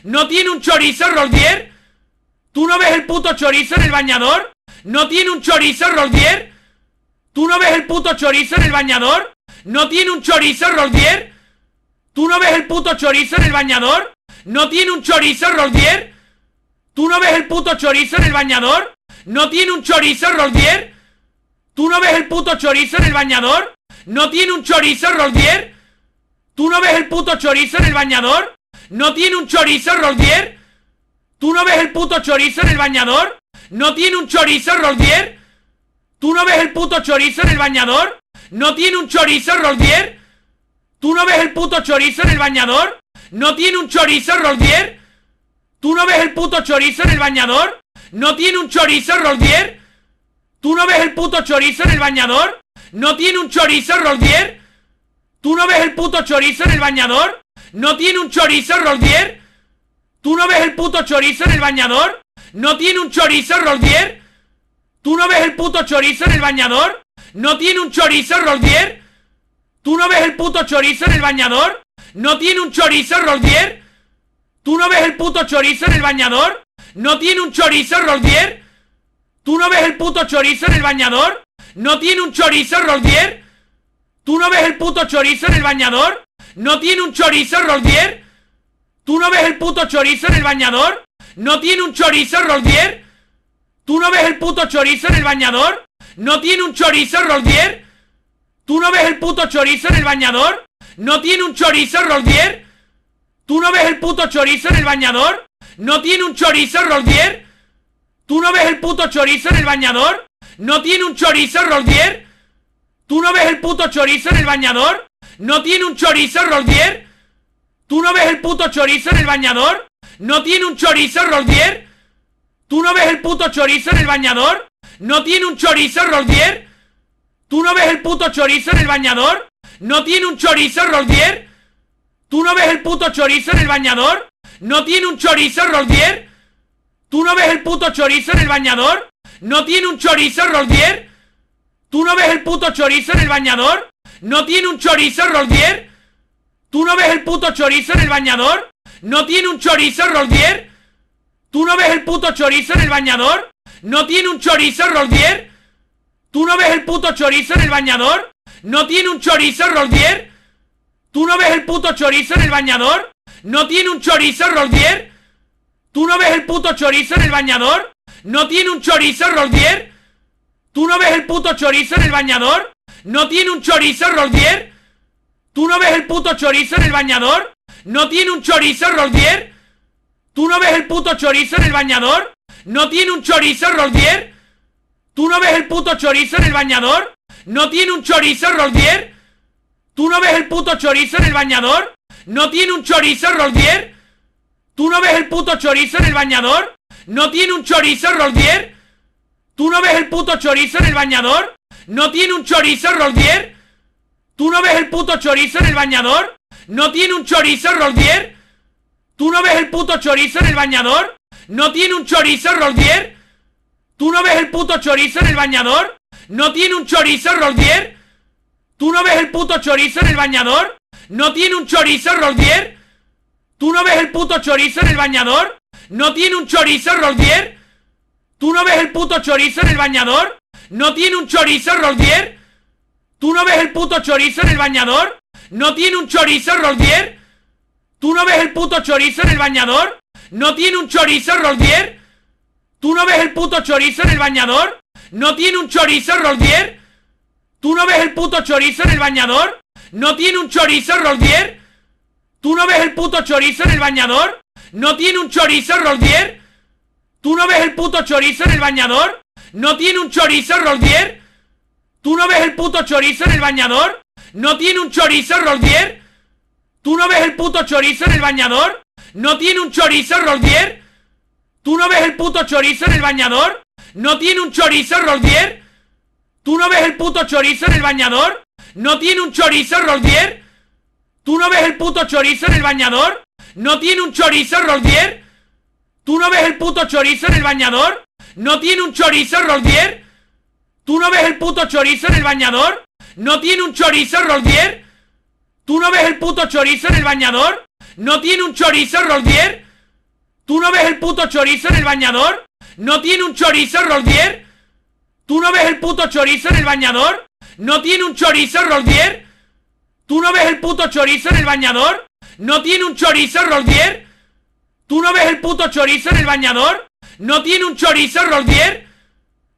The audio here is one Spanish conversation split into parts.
¿No tiene un chorizo Roldier? ¿Tú no ves el puto chorizo en el bañador? ¿No tiene un chorizo Roldier? ¿Tú no ves el puto chorizo en el bañador? ¿No tiene un chorizo Roldier? ¿Tú no ves el puto chorizo en el bañador? ¿No tiene un chorizo Roldier? ¿Tú no ves el puto chorizo en el bañador? ¿No tiene un chorizo Roldier? ¿Tú no ves el puto chorizo en el bañador? ¿No tiene un chorizo Roldier? ¿Tú no ves el puto chorizo en el bañador? ¿No tiene un chorizo Roldier? ¿Tú no ves el puto chorizo en el bañador? ¿No tiene un chorizo Roldier? ¿Tú no ves el puto chorizo en el bañador? ¿No tiene un chorizo Roldier? ¿Tú no ves el puto chorizo en el bañador? ¿No tiene un chorizo Roldier? ¿Tú no ves el puto chorizo en el bañador? ¿No tiene un chorizo Roldier? ¿Tú no ves el puto chorizo en el bañador? ¿No tiene un chorizo Roldier? ¿Tú no ves el puto chorizo en el bañador? ¿No tiene un chorizo Roldier? ¿Tú no ves el puto chorizo en el bañador? ¿No tiene un chorizo Roldier? ¿Tú no ves el puto chorizo en el bañador? ¿No tiene un chorizo Roldier? ¿Tú no ves el puto chorizo en el bañador? ¿No tiene un chorizo Roldier? ¿Tú no ves el puto chorizo en el bañador? ¿No tiene un chorizo Roldier? ¿Tú no ves el puto chorizo en el bañador? ¿No tiene un chorizo Roldier? ¿Tú no ves el puto chorizo en el bañador? ¿No tiene un chorizo Roldier? ¿Tú no ves el puto chorizo en el bañador? ¿No tiene un chorizo Roldier? ¿Tú no ves el puto chorizo en el bañador? ¿No tiene un chorizo Roldier? ¿Tú no ves el puto chorizo en el bañador? ¿No tiene un chorizo Roldier? ¿Tú no ves el puto chorizo en el bañador? ¿No tiene un chorizo Roldier? ¿Tú no ves el puto chorizo en el bañador? ¿No tiene un chorizo Roldier? ¿Tú no ves el puto chorizo en el bañador? ¿No tiene un chorizo Roldier? ¿Tú no ves el puto chorizo en el bañador? ¿No tiene un chorizo Roldier? ¿Tú no ves el puto chorizo en el bañador? ¿No tiene un chorizo Roldier? ¿Tú no ves el puto chorizo en el bañador? ¿No tiene un chorizo Roldier? ¿Tú no ves el puto chorizo en el bañador? ¿No tiene un chorizo Roldier? ¿Tú no ves el puto chorizo en el bañador? ¿No tiene un chorizo Roldier? ¿Tú no ves el puto chorizo en el bañador? ¿No tiene un chorizo Roldier? ¿Tú no ves el puto chorizo en el bañador? ¿No tiene un chorizo Roldier? ¿Tú no ves el puto chorizo en el bañador? ¿No tiene un chorizo Roldier? ¿Tú no ves el puto chorizo en el bañador? ¿No tiene un chorizo Roldier? ¿Tú no ves el puto chorizo en el bañador? ¿No tiene un chorizo Roldier? ¿Tú no ves el puto chorizo en el bañador? ¿No tiene un chorizo Roldier? ¿Tú no ves el puto chorizo en el bañador? ¿No tiene un chorizo Roldier? ¿Tú no ves el puto chorizo en el bañador? ¿No tiene un chorizo Roldier? ¿Tú no ves el puto chorizo en el bañador? ¿No tiene un chorizo Roldier? ¿Tú no ves el puto chorizo en el bañador? ¿No tiene un chorizo Roldier? ¿Tú no ves el puto chorizo en el bañador? ¿No tiene un chorizo Roldier? ¿Tú no ves el puto chorizo en el bañador? ¿No tiene un chorizo Roldier? ¿Tú no ves el puto chorizo en el bañador? ¿No tiene un chorizo Roldier? ¿Tú no ves el puto chorizo en el bañador? ¿No tiene un chorizo Roldier? ¿Tú no ves el puto chorizo en el bañador? ¿No tiene un chorizo Roldier? ¿Tú no ves el puto chorizo en el bañador? ¿No tiene un chorizo Roldier? ¿Tú no ves el puto chorizo en el bañador? ¿No tiene un chorizo Roldier? ¿Tú no ves el puto chorizo en el bañador? ¿No tiene un chorizo Roldier? ¿Tú no ves el puto chorizo en el bañador? ¿No tiene un chorizo Roldier? ¿Tú no ves el puto chorizo en el bañador? ¿No tiene un chorizo Roldier? ¿Tú no ves el puto chorizo en el bañador? ¿No tiene un chorizo Roldier? ¿Tú no ves el puto chorizo en el bañador? ¿No tiene un chorizo Roldier? ¿Tú no ves el puto chorizo en el bañador? ¿No tiene un chorizo Roldier? ¿Tú no ves el puto chorizo en el bañador? ¿No tiene un chorizo Roldier? ¿Tú no ves el puto chorizo en el bañador? ¿No tiene un chorizo Roldier? ¿Tú no ves el puto chorizo en el bañador? ¿No tiene un chorizo Roldier? ¿Tú no ves el puto chorizo en el bañador? ¿No tiene un chorizo Roldier? ¿Tú no ves el puto chorizo en el bañador? ¿No tiene un chorizo Roldier? ¿Tú no ves el puto chorizo en el bañador? ¿No tiene un chorizo Roldier? ¿Tú no ves el puto chorizo en el bañador? ¿No tiene un chorizo Roldier? ¿Tú no ves el puto chorizo en el bañador? ¿No tiene un chorizo Roldier? ¿Tú no ves el puto chorizo en el bañador? ¿No tiene un chorizo Roldier? ¿Tú no ves el puto chorizo en el bañador? ¿No tiene un chorizo Roldier? ¿Tú no ves el puto chorizo en el bañador? ¿No tiene un chorizo, Roldier? ¿Tú no ves el puto chorizo en el bañador? ¿No tiene un chorizo, Roldier? ¿Tú no ves el puto chorizo en el bañador? ¿No tiene un chorizo, Roldier? ¿Tú no ves el puto chorizo en el bañador? ¿No tiene un chorizo, Roldier?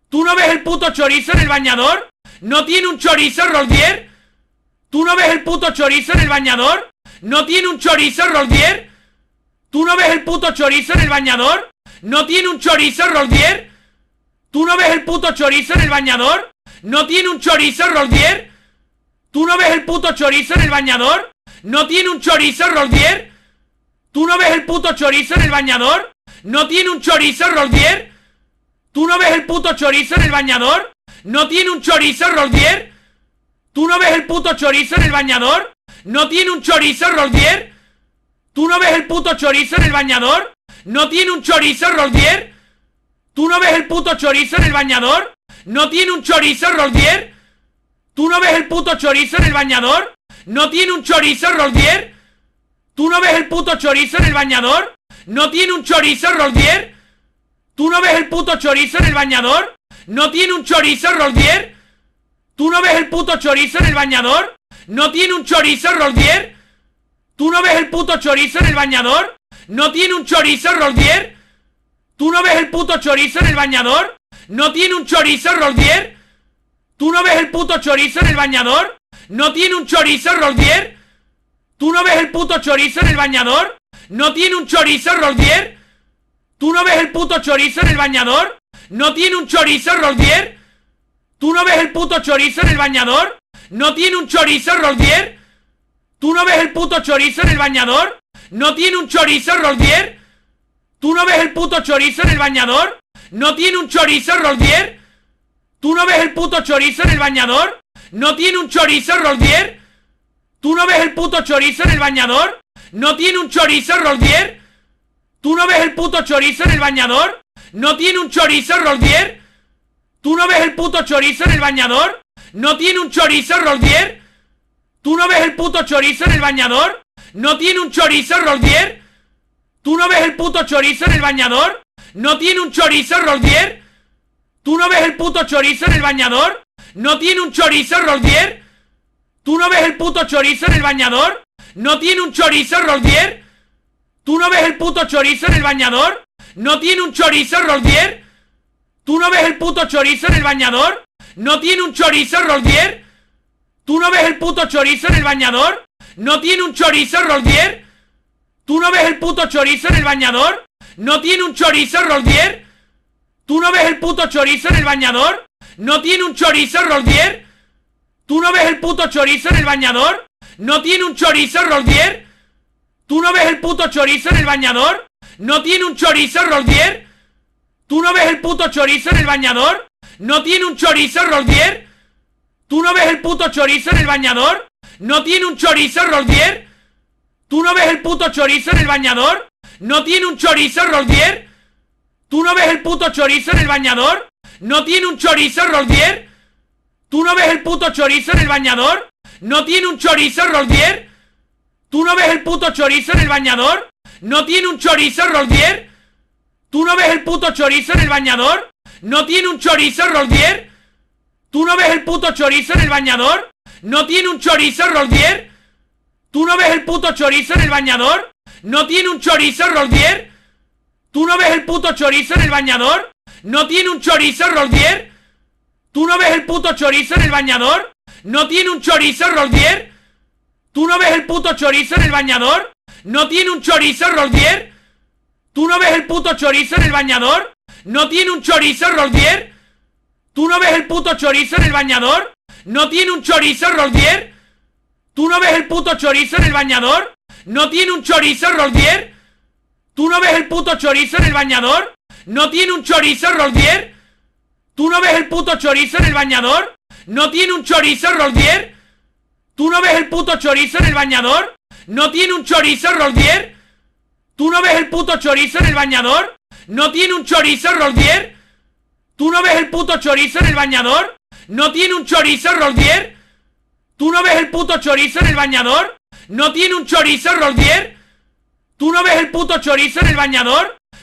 ¿Tú no ves el puto chorizo en el bañador? ¿No tiene un chorizo, Roldier? ¿Tú no ves el puto chorizo en el bañador? ¿No tiene un chorizo, Roldier? ¿Tú no ves el puto chorizo en el bañador? ¿No tiene un chorizo, Roldier? ¿Tú no ves el puto chorizo en el bañador? ¿No tiene un chorizo, Roldier? ¿Tú no ves el puto chorizo en el bañador? ¿No tiene un chorizo, Roldier? ¿Tú no ves el puto chorizo en el bañador? ¿No tiene un chorizo, Roldier? ¿Tú no ves el puto chorizo en el bañador? ¿No tiene un chorizo, Roldier? ¿Tú no ves el puto chorizo en el bañador? ¿No tiene un chorizo, Roldier? ¿Tú no ves el puto chorizo en el bañador? ¿No tiene un chorizo, Roldier? ¿Tú no ves el puto chorizo en el bañador? ¿No tiene un chorizo, Roldier? ¿Tú no ves el puto chorizo en el bañador? ¿No tiene un chorizo, Roldier? ¿Tú no ves el puto chorizo en el bañador? ¿No tiene un chorizo, Roldier? ¿Tú no ves el puto chorizo en el bañador? ¿No tiene un chorizo, Roldier? ¿Tú no ves el puto chorizo en el bañador? ¿No tiene un chorizo, Roldier? ¿Tú no ves el puto chorizo en el bañador? ¿No tiene un chorizo, Roldier? ¿Tú no ves el puto chorizo en el bañador? ¿No tiene un chorizo, Roldier? ¿Tú no ves el puto chorizo en el bañador? ¿No tiene un chorizo, Roldier? ¿Tú no ves el puto chorizo en el bañador? ¿No tiene un chorizo, Roldier? ¿Tú no ves el puto chorizo en el bañador? ¿No tiene un chorizo, Roldier? ¿Tú no ves el puto chorizo en el bañador? ¿No tiene un chorizo, Roldier? ¿Tú no ves el puto chorizo en el bañador? ¿No tiene un chorizo, Roldier? ¿Tú no ves el puto chorizo en el bañador? ¿No tiene un chorizo, Roldier? ¿Tú no ves el puto chorizo en el bañador? ¿No tiene un chorizo, Roldier? ¿Tú no ves el puto chorizo en el bañador? ¿No tiene un chorizo, Roldier? ¿Tú no ves el puto chorizo en el bañador? ¿No tiene un chorizo, Roldier? ¿Tú no ves el puto chorizo en el bañador? ¿No tiene un chorizo, Roldier? ¿Tú no ves el puto chorizo en el bañador? ¿No tiene un chorizo, Roldier? ¿Tú no ves el puto chorizo en el bañador? ¿No tiene un chorizo, Roldier? ¿Tú no ves el puto chorizo en el bañador? ¿No tiene un chorizo, Roldier? ¿Tú no ves el puto chorizo en el bañador? ¿No tiene un chorizo, Roldier? ¿Tú no ves el puto chorizo en el bañador? ¿No tiene un chorizo, Roldier? ¿Tú no ves el puto chorizo en el bañador? ¿No tiene un chorizo, Roldier? ¿Tú no ves el puto chorizo en el bañador? ¿No tiene un chorizo, Roldier? ¿Tú no ves el puto chorizo en el bañador? ¿No tiene un chorizo, Roldier? ¿Tú no ves el puto chorizo en el bañador? ¿No tiene un chorizo, Roldier? ¿Tú no ves el puto chorizo en el bañador? ¿No tiene un chorizo, Roldier? ¿Tú no ves el puto chorizo en el bañador? ¿No tiene un chorizo, Roldier? ¿Tú no ves el puto chorizo en el bañador? ¿No tiene un chorizo, Roldier? ¿Tú no ves el puto chorizo en el bañador? ¿No tiene un chorizo, Roldier? ¿Tú no ves el puto chorizo en el bañador? ¿No tiene un chorizo, Roldier? ¿Tú no ves el puto chorizo en el bañador? ¿No tiene un chorizo, Roldier? ¿Tú no ves el puto chorizo en el bañador? ¿No tiene un chorizo, Roldier? ¿Tú no ves el puto chorizo en el bañador? ¿No tiene un chorizo, Roldier? ¿Tú no ves el puto chorizo en el bañador? ¿No tiene un chorizo, Roldier? ¿Tú no ves el puto chorizo en el bañador? ¿No tiene un chorizo, Roldier? ¿Tú no ves el puto chorizo en el bañador? ¿No tiene un chorizo, Roldier? ¿Tú no ves el puto chorizo en el bañador? ¿No tiene un chorizo, Roldier? ¿Tú no ves el puto chorizo en el bañador? ¿No tiene un chorizo, Roldier? ¿Tú no ves el puto chorizo en el bañador? ¿No tiene un chorizo, Roldier? ¿Tú no ves el puto chorizo en el bañador? ¿No tiene un chorizo, Roldier? ¿Tú no ves el puto chorizo en el bañador? ¿No tiene un chorizo, Roldier? ¿Tú no ves el puto chorizo en el bañador? ¿No tiene un chorizo, Roldier? ¿Tú no ves el puto chorizo en el bañador? ¿No tiene un chorizo, Roldier? ¿Tú no ves el puto chorizo en el bañador? ¿No tiene un chorizo, Roldier? ¿Tú no ves el puto chorizo en el bañador? ¿No tiene un chorizo, Roldier? ¿Tú no ves el puto chorizo en el bañador? ¿No tiene un chorizo, Roldier? ¿Tú no ves el puto chorizo en el bañador? ¿No tiene un chorizo, Roldier? ¿Tú no ves el puto chorizo en el bañador? ¿No tiene un chorizo, Roldier? ¿Tú no ves el puto chorizo en el bañador?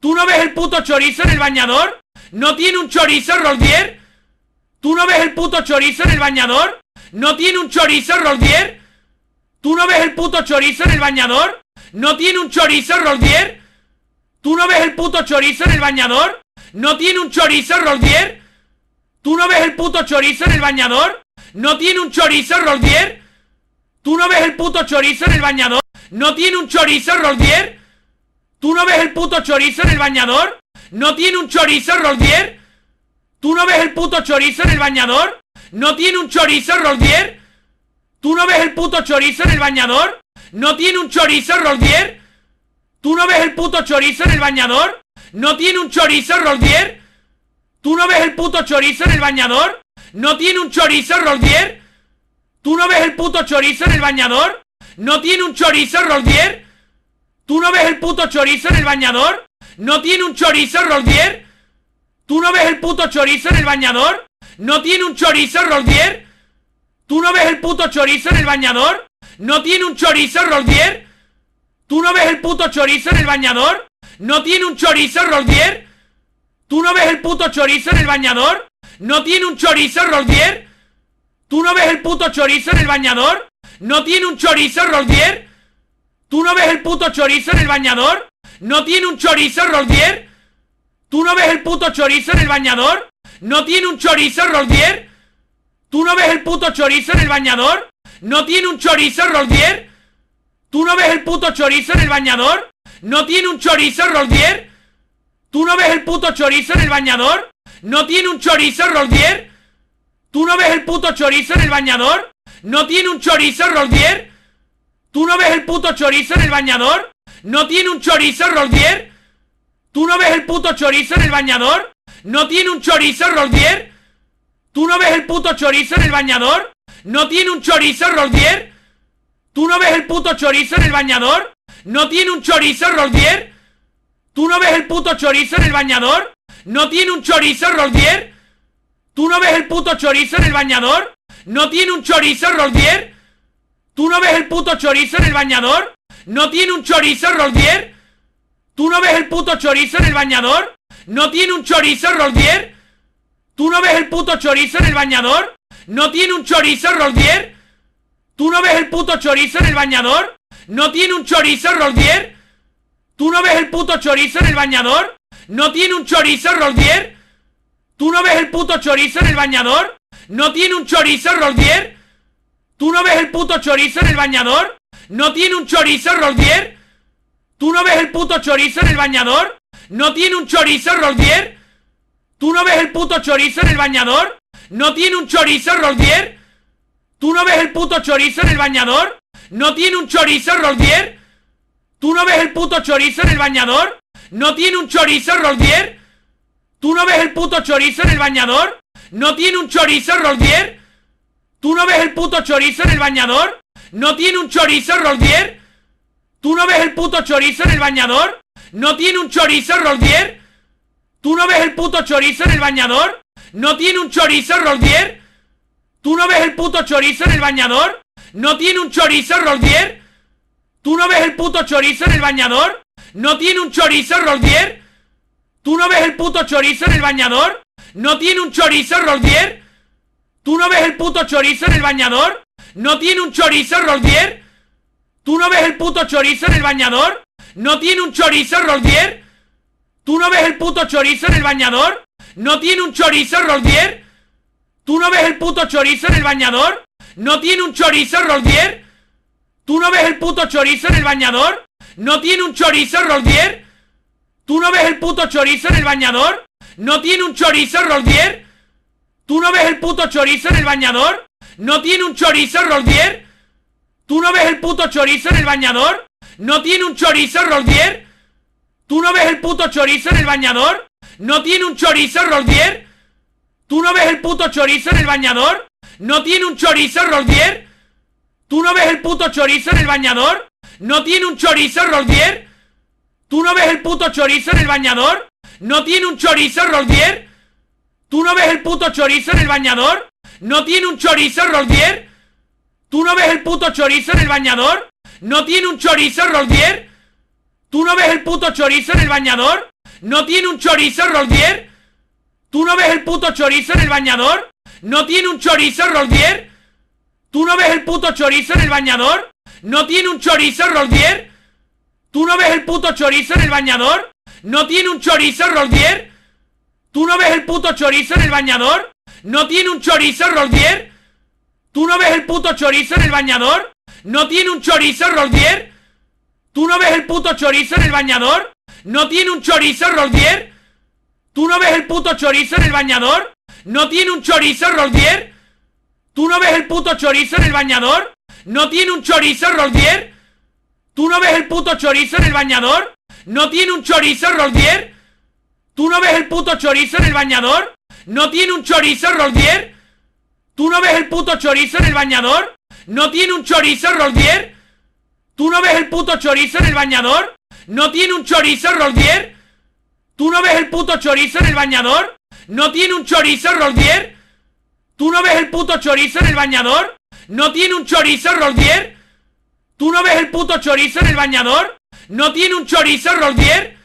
¿Tú no ves el puto chorizo en el bañador? ¿No tiene un chorizo, Roldier? ¿Tú no ves el puto chorizo en el bañador? ¿No tiene un chorizo, Roldier? ¿Tú no ves el puto chorizo en el bañador? ¿No tiene un chorizo, Roldier? ¿Tú no ves el puto chorizo en el bañador? ¿No tiene un chorizo, Roldier? ¿Tú no ves el puto chorizo en el bañador? ¿No tiene un chorizo, Roldier? ¿Tú no ves el puto chorizo en el bañador? ¿No tiene un chorizo, Roldier? ¿Tú no ves el puto chorizo en el bañador? ¿No tiene un chorizo, Roldier? ¿Tú no ves el puto chorizo en el bañador? ¿No tiene un chorizo, Roldier? ¿Tú no ves el puto chorizo en el bañador? ¿No tiene un chorizo, Roldier? ¿Tú no ves el puto chorizo en el bañador? ¿No tiene un chorizo, Roldier? ¿Tú no ves el puto chorizo en el bañador? ¿No tiene un chorizo, Roldier? ¿Tú no ves el puto chorizo en el bañador? ¿No tiene un chorizo, Roldier? ¿Tú no ves el puto chorizo en el bañador? ¿No tiene un chorizo, Roldier? ¿Tú no ves el puto chorizo en el bañador? ¿No tiene un chorizo, Roldier? ¿Tú no ves el puto chorizo en el bañador? ¿No tiene un chorizo, Roldier? ¿Tú no ves el puto chorizo en el bañador? ¿No tiene un chorizo, Roldier? ¿Tú no ves el puto chorizo en el bañador? ¿No tiene un chorizo, Roldier? ¿Tú no ves el puto chorizo en el bañador? ¿No tiene un chorizo, Roldier? ¿Tú no ves el puto chorizo en el bañador? ¿No tiene un chorizo, Roldier? ¿Tú no ves el puto chorizo en el bañador? ¿No tiene un chorizo, Roldier? ¿Tú no ves el puto chorizo en el bañador? ¿No tiene un chorizo, Roldier? ¿Tú no ves el puto chorizo en el bañador? ¿No tiene un chorizo, Roldier? ¿Tú no ves el puto chorizo en el bañador? ¿No tiene un chorizo, Roldier? ¿Tú no ves el puto chorizo en el bañador? ¿No tiene un chorizo, Roldier? ¿Tú no ves el puto chorizo en el bañador? ¿No tiene un chorizo, Roldier? ¿Tú no ves el puto chorizo en el bañador? ¿No tiene un chorizo, Roldier? ¿Tú no ves el puto chorizo en el bañador? ¿No tiene un chorizo, Roldier? ¿Tú no ves el puto chorizo en el bañador? ¿No tiene un chorizo, Roldier? ¿Tú no ves el puto chorizo en el bañador? ¿No tiene un chorizo, Roldier? ¿Tú no ves el puto chorizo en el bañador? ¿No tiene un chorizo, Roldier? ¿Tú no ves el puto chorizo en el bañador? ¿No tiene un chorizo, Roldier? ¿Tú no ves el puto chorizo en el bañador? ¿No tiene un chorizo, Roldier? ¿Tú no ves el puto chorizo en el bañador? ¿No tiene un chorizo, Roldier? ¿Tú no ves el puto chorizo en el bañador? ¿No tiene un chorizo, Roldier? ¿Tú no ves el puto chorizo en el bañador? ¿No tiene un chorizo, Roldier? ¿Tú no ves el puto chorizo en el bañador? ¿No tiene un chorizo, Roldier? ¿Tú no ves el puto chorizo en el bañador? ¿No tiene un chorizo, Roldier? ¿Tú no ves el puto chorizo en el bañador? ¿No tiene un chorizo, Roldier? ¿Tú no ves el puto chorizo en el bañador? ¿No tiene un chorizo, Roldier? ¿Tú no ves el puto chorizo en el bañador? ¿No tiene un chorizo, Roldier? ¿Tú no ves el puto chorizo en el bañador? ¿No tiene un chorizo, Roldier? ¿Tú no ves el puto chorizo en el bañador? ¿No tiene un chorizo, Roldier? ¿Tú no ves el puto chorizo en el bañador? ¿No tiene un chorizo, Roldier? ¿Tú no ves el puto chorizo en el bañador? ¿No tiene un chorizo, Roldier? ¿Tú no ves el puto chorizo en el bañador? ¿No tiene un chorizo, Roldier? ¿Tú no ves el puto chorizo en el bañador? ¿No tiene un chorizo, Roldier? ¿Tú no ves el puto chorizo en el bañador? ¿No tiene un chorizo, Roldier? ¿Tú no ves el puto chorizo en el bañador? ¿No tiene un chorizo, Roldier? ¿Tú no ves el puto chorizo en el bañador? ¿No tiene un chorizo, Roldier? ¿Tú no ves el puto chorizo en el bañador? ¿No tiene un chorizo, Roldier? ¿Tú no ves el puto chorizo en el bañador? ¿No tiene un chorizo, Roldier? ¿Tú no ves el puto chorizo en el bañador? ¿No tiene un chorizo, Roldier? ¿Tú no ves el puto chorizo en el bañador? ¿No tiene un chorizo, Roldier? ¿Tú no ves el puto chorizo en el bañador? ¿No tiene un chorizo, Roldier? ¿Tú no ves el puto chorizo en el bañador? ¿No tiene un chorizo, Roldier? ¿Tú no ves el puto chorizo en el bañador? ¿No tiene un chorizo, Roldier? ¿Tú no ves el puto chorizo en el bañador? ¿No tiene un chorizo, Roldier? ¿Tú no ves el puto chorizo en el bañador? ¿No tiene un chorizo, Roldier? ¿Tú no ves el puto chorizo en el bañador? ¿No tiene un chorizo, Roldier? ¿Tú no ves el puto chorizo en el bañador? ¿No tiene un chorizo, Roldier? ¿Tú no ves el puto chorizo en el bañador? ¿No tiene un chorizo, Roldier? ¿Tú no ves el puto chorizo en el bañador? ¿No tiene un chorizo, Roldier? ¿Tú no ves el puto chorizo en el bañador? ¿No tiene un chorizo, Roldier? ¿Tú no ves el puto chorizo en el bañador? ¿No tiene un chorizo Roldier? ¿Tú no ves el puto chorizo en el bañador? ¿No tiene un chorizo Roldier? ¿Tú no ves el puto chorizo en el bañador? ¿No tiene un chorizo Roldier? ¿Tú no ves el puto chorizo en el bañador? ¿No tiene un chorizo Roldier? ¿Tú no ves el puto chorizo en el bañador? ¿No tiene un chorizo Roldier? ¿Tú no ves el puto chorizo en el bañador? ¿No tiene un chorizo Roldier? ¿Tú no ves el puto chorizo en el bañador? ¿No tiene un chorizo Roldier? ¿Tú no ves el puto chorizo en el bañador? ¿No tiene un chorizo Roldier? ¿Tú no ves el puto chorizo en el bañador? ¿No tiene un chorizo Roldier? ¿Tú no ves el puto chorizo en el bañador? ¿No tiene un chorizo Roldier? ¿Tú no ves el puto chorizo en el bañador? ¿No tiene un chorizo Roldier? ¿Tú no ves el puto chorizo en el bañador? ¿No tiene un chorizo Roldier? ¿Tú no ves el puto chorizo en el bañador? ¿No tiene un chorizo Roldier? ¿Tú no ves el puto chorizo en el bañador? ¿No tiene un chorizo Roldier? ¿Tú no ves el puto chorizo en el bañador? ¿No tiene un chorizo Roldier?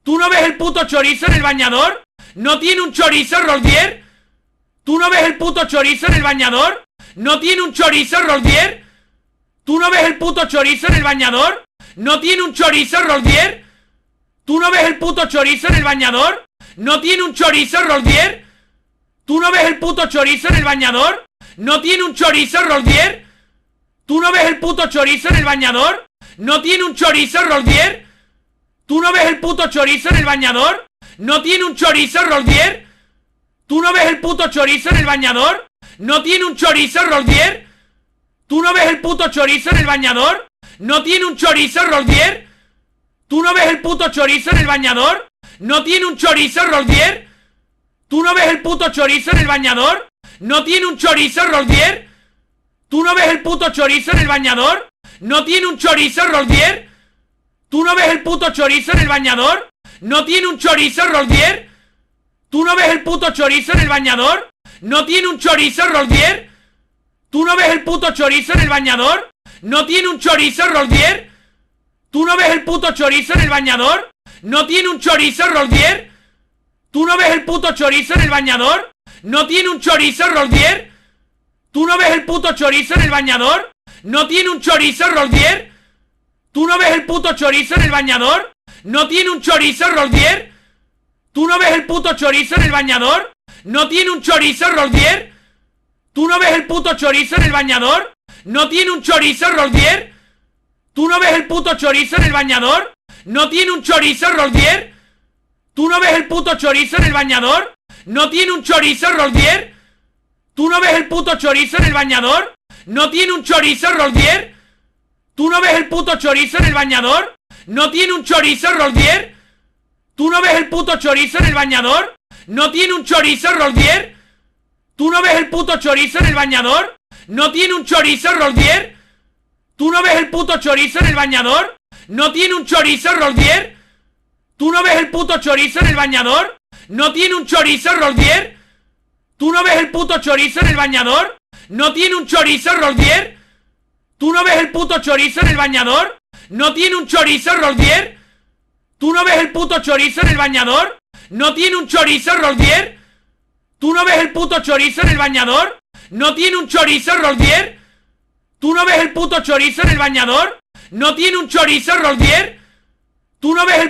¿Tú no ves el puto chorizo en el bañador? ¿No tiene un chorizo Roldier? ¿Tú no ves el puto chorizo en el bañador? ¿No tiene un chorizo Roldier? ¿Tú no ves el puto chorizo en el bañador? ¿No tiene un chorizo Roldier? ¿Tú no ves el puto chorizo en el bañador? ¿No tiene un chorizo Roldier? ¿Tú no ves el puto chorizo en el bañador? ¿No tiene un chorizo Roldier? ¿Tú no ves el puto chorizo en el bañador? ¿No tiene un chorizo Roldier? ¿Tú no ves el puto chorizo en el bañador? ¿No tiene un chorizo Roldier? ¿Tú no ves el puto chorizo en el bañador? ¿No tiene un chorizo Roldier? ¿Tú no ves el puto chorizo en el bañador? ¿No tiene un chorizo Roldier? ¿Tú no ves el puto chorizo en el bañador? ¿No tiene un chorizo Roldier? ¿Tú no ves el puto chorizo en el bañador? ¿No tiene un chorizo Roldier? ¿Tú no ves el puto chorizo en el bañador? ¿No tiene un chorizo Roldier? ¿Tú no ves el puto chorizo en el bañador? ¿No tiene un chorizo Roldier? ¿Tú no ves el puto chorizo en el bañador? ¿No tiene un chorizo Roldier? ¿Tú no ves el puto chorizo en el bañador? ¿No tiene un chorizo Roldier? ¿Tú no ves el puto chorizo en el bañador? ¿No tiene un chorizo Roldier? ¿Tú no ves el puto chorizo en el bañador? ¿No tiene un chorizo Roldier? ¿Tú no ves el puto chorizo en el bañador? ¿No tiene un chorizo Roldier? ¿Tú no ves el puto chorizo en el bañador? ¿No tiene un chorizo Roldier? ¿Tú no ves el puto chorizo en el bañador? ¿No tiene un chorizo Roldier? ¿Tú no ves el puto chorizo en el bañador? ¿No tiene un chorizo Roldier? ¿Tú no ves el puto chorizo en el bañador? ¿No tiene un chorizo Roldier? ¿Tú no ves el puto chorizo en el bañador? ¿No tiene un chorizo Roldier? ¿Tú no ves el puto chorizo en el bañador? ¿No tiene un chorizo Roldier? ¿Tú no ves el puto chorizo en el bañador? ¿No tiene un chorizo Roldier? ¿Tú no ves el puto chorizo en el bañador? ¿No tiene un chorizo Roldier? ¿Tú no ves el puto chorizo en el bañador? ¿No tiene un chorizo Roldier? ¿Tú no ves el puto chorizo en el bañador? ¿No tiene un chorizo Roldier? ¿Tú no ves el puto chorizo en el bañador? ¿No tiene un chorizo Roldier? ¿Tú no ves el puto chorizo en el bañador? ¿No tiene un chorizo Roldier? ¿Tú no ves el puto chorizo en el bañador? ¿No tiene un chorizo Roldier? ¿Tú no ves el puto chorizo en el bañador? ¿No tiene un chorizo Roldier? ¿Tú no ves el puto chorizo en el bañador? ¿No tiene un chorizo Roldier? ¿Tú no ves el puto chorizo en el bañador? ¿No tiene un chorizo Roldier? ¿Tú no ves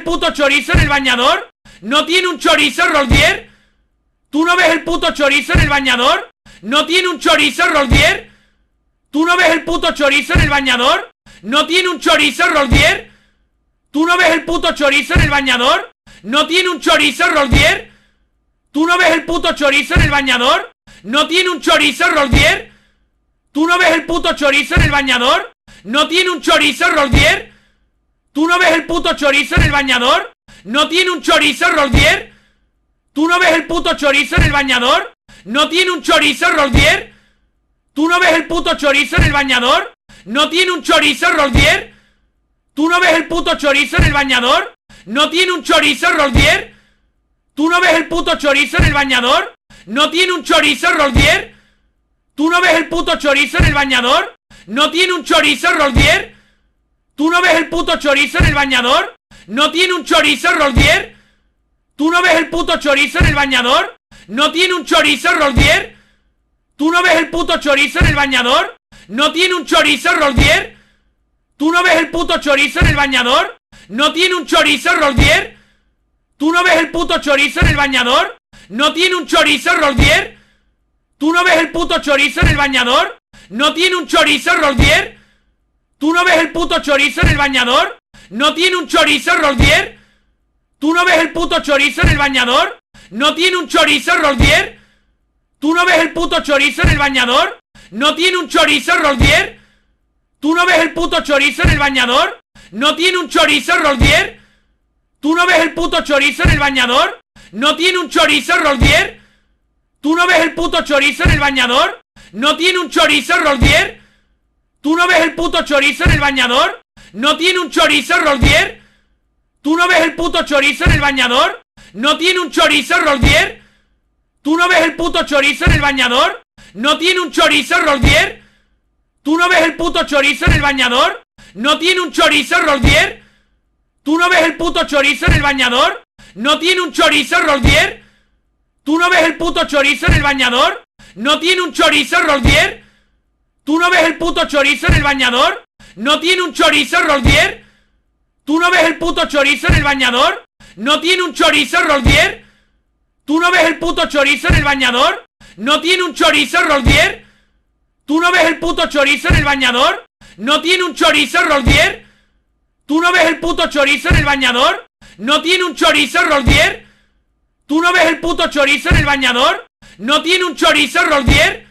el puto chorizo en el bañador? ¿No tiene un chorizo Roldier? ¿Tú no ves el puto chorizo en el bañador? ¿No tiene un chorizo Roldier? ¿Tú no ves el puto chorizo en el bañador? ¿No tiene un chorizo Roldier? ¿Tú no ves el puto chorizo en el bañador? ¿No tiene un chorizo Roldier? ¿Tú no ves el puto chorizo en el bañador? ¿No tiene un chorizo Roldier? ¿Tú no ves el puto chorizo en el bañador? ¿No tiene un chorizo Roldier? ¿Tú no ves el puto chorizo en el bañador? ¿No tiene un chorizo Roldier? ¿Tú no ves el puto chorizo en el bañador? ¿No tiene un chorizo Roldier? ¿Tú no ves el puto chorizo en el bañador? ¿No tiene un chorizo Roldier? ¿Tú no ves el puto chorizo en el bañador? ¿No tiene un chorizo Roldier? ¿Tú no ves el puto chorizo en el bañador? ¿No tiene un chorizo Roldier? ¿Tú no ves el puto chorizo en el bañador? ¿No tiene un chorizo Roldier? ¿Tú no ves el puto chorizo en el bañador? ¿No tiene un chorizo Roldier? ¿Tú no ves el puto chorizo en el bañador? ¿No tiene un chorizo Roldier? ¿Tú no ves el puto chorizo en el bañador? ¿No tiene un chorizo, Roldier? ¿Tú no ves el puto chorizo en el bañador? ¿No tiene un chorizo, Roldier? ¿Tú no ves el puto chorizo en el bañador? ¿No tiene un chorizo, Roldier? ¿Tú no ves el puto chorizo en el bañador? ¿No tiene un chorizo, Roldier? ¿Tú no ves el puto chorizo en el bañador? ¿No tiene un chorizo, Roldier? ¿Tú no ves el puto chorizo en el bañador? ¿No tiene un chorizo, Roldier? ¿Tú no ves el puto chorizo en el bañador? ¿No tiene un chorizo, Roldier? ¿Tú no ves el puto chorizo en el bañador? ¿No tiene un chorizo, Roldier? ¿Tú no ves el puto chorizo en el bañador? ¿No tiene un chorizo, Roldier? ¿Tú no ves el puto chorizo en el bañador? ¿No tiene un chorizo, Roldier? ¿Tú no ves el puto chorizo en el bañador? ¿No tiene un chorizo, Roldier? ¿Tú no ves el puto chorizo en el bañador? ¿No tiene un chorizo, Roldier? ¿Tú no ves el puto chorizo en el bañador? ¿No tiene un chorizo, Roldier? ¿Tú no ves el puto chorizo en el bañador? ¿No tiene un chorizo, Roldier? ¿Tú no ves el puto chorizo en el bañador? ¿No tiene un chorizo, Roldier? ¿Tú no ves el puto chorizo en el bañador? ¿No tiene un chorizo, Roldier? ¿Tú no ves el puto chorizo en el bañador? ¿No tiene un chorizo, Roldier? ¿Tú no ves el puto chorizo en el bañador? ¿No tiene un chorizo, Roldier? ¿Tú no ves el puto chorizo en el bañador? ¿No tiene un chorizo, Roldier? ¿Tú no ves el puto chorizo en el bañador? ¿No tiene un chorizo, Roldier? ¿Tú no ves el puto chorizo en el bañador? ¿No tiene un chorizo, Roldier? ¿Tú no ves el puto chorizo en el bañador? ¿No tiene un chorizo, Roldier?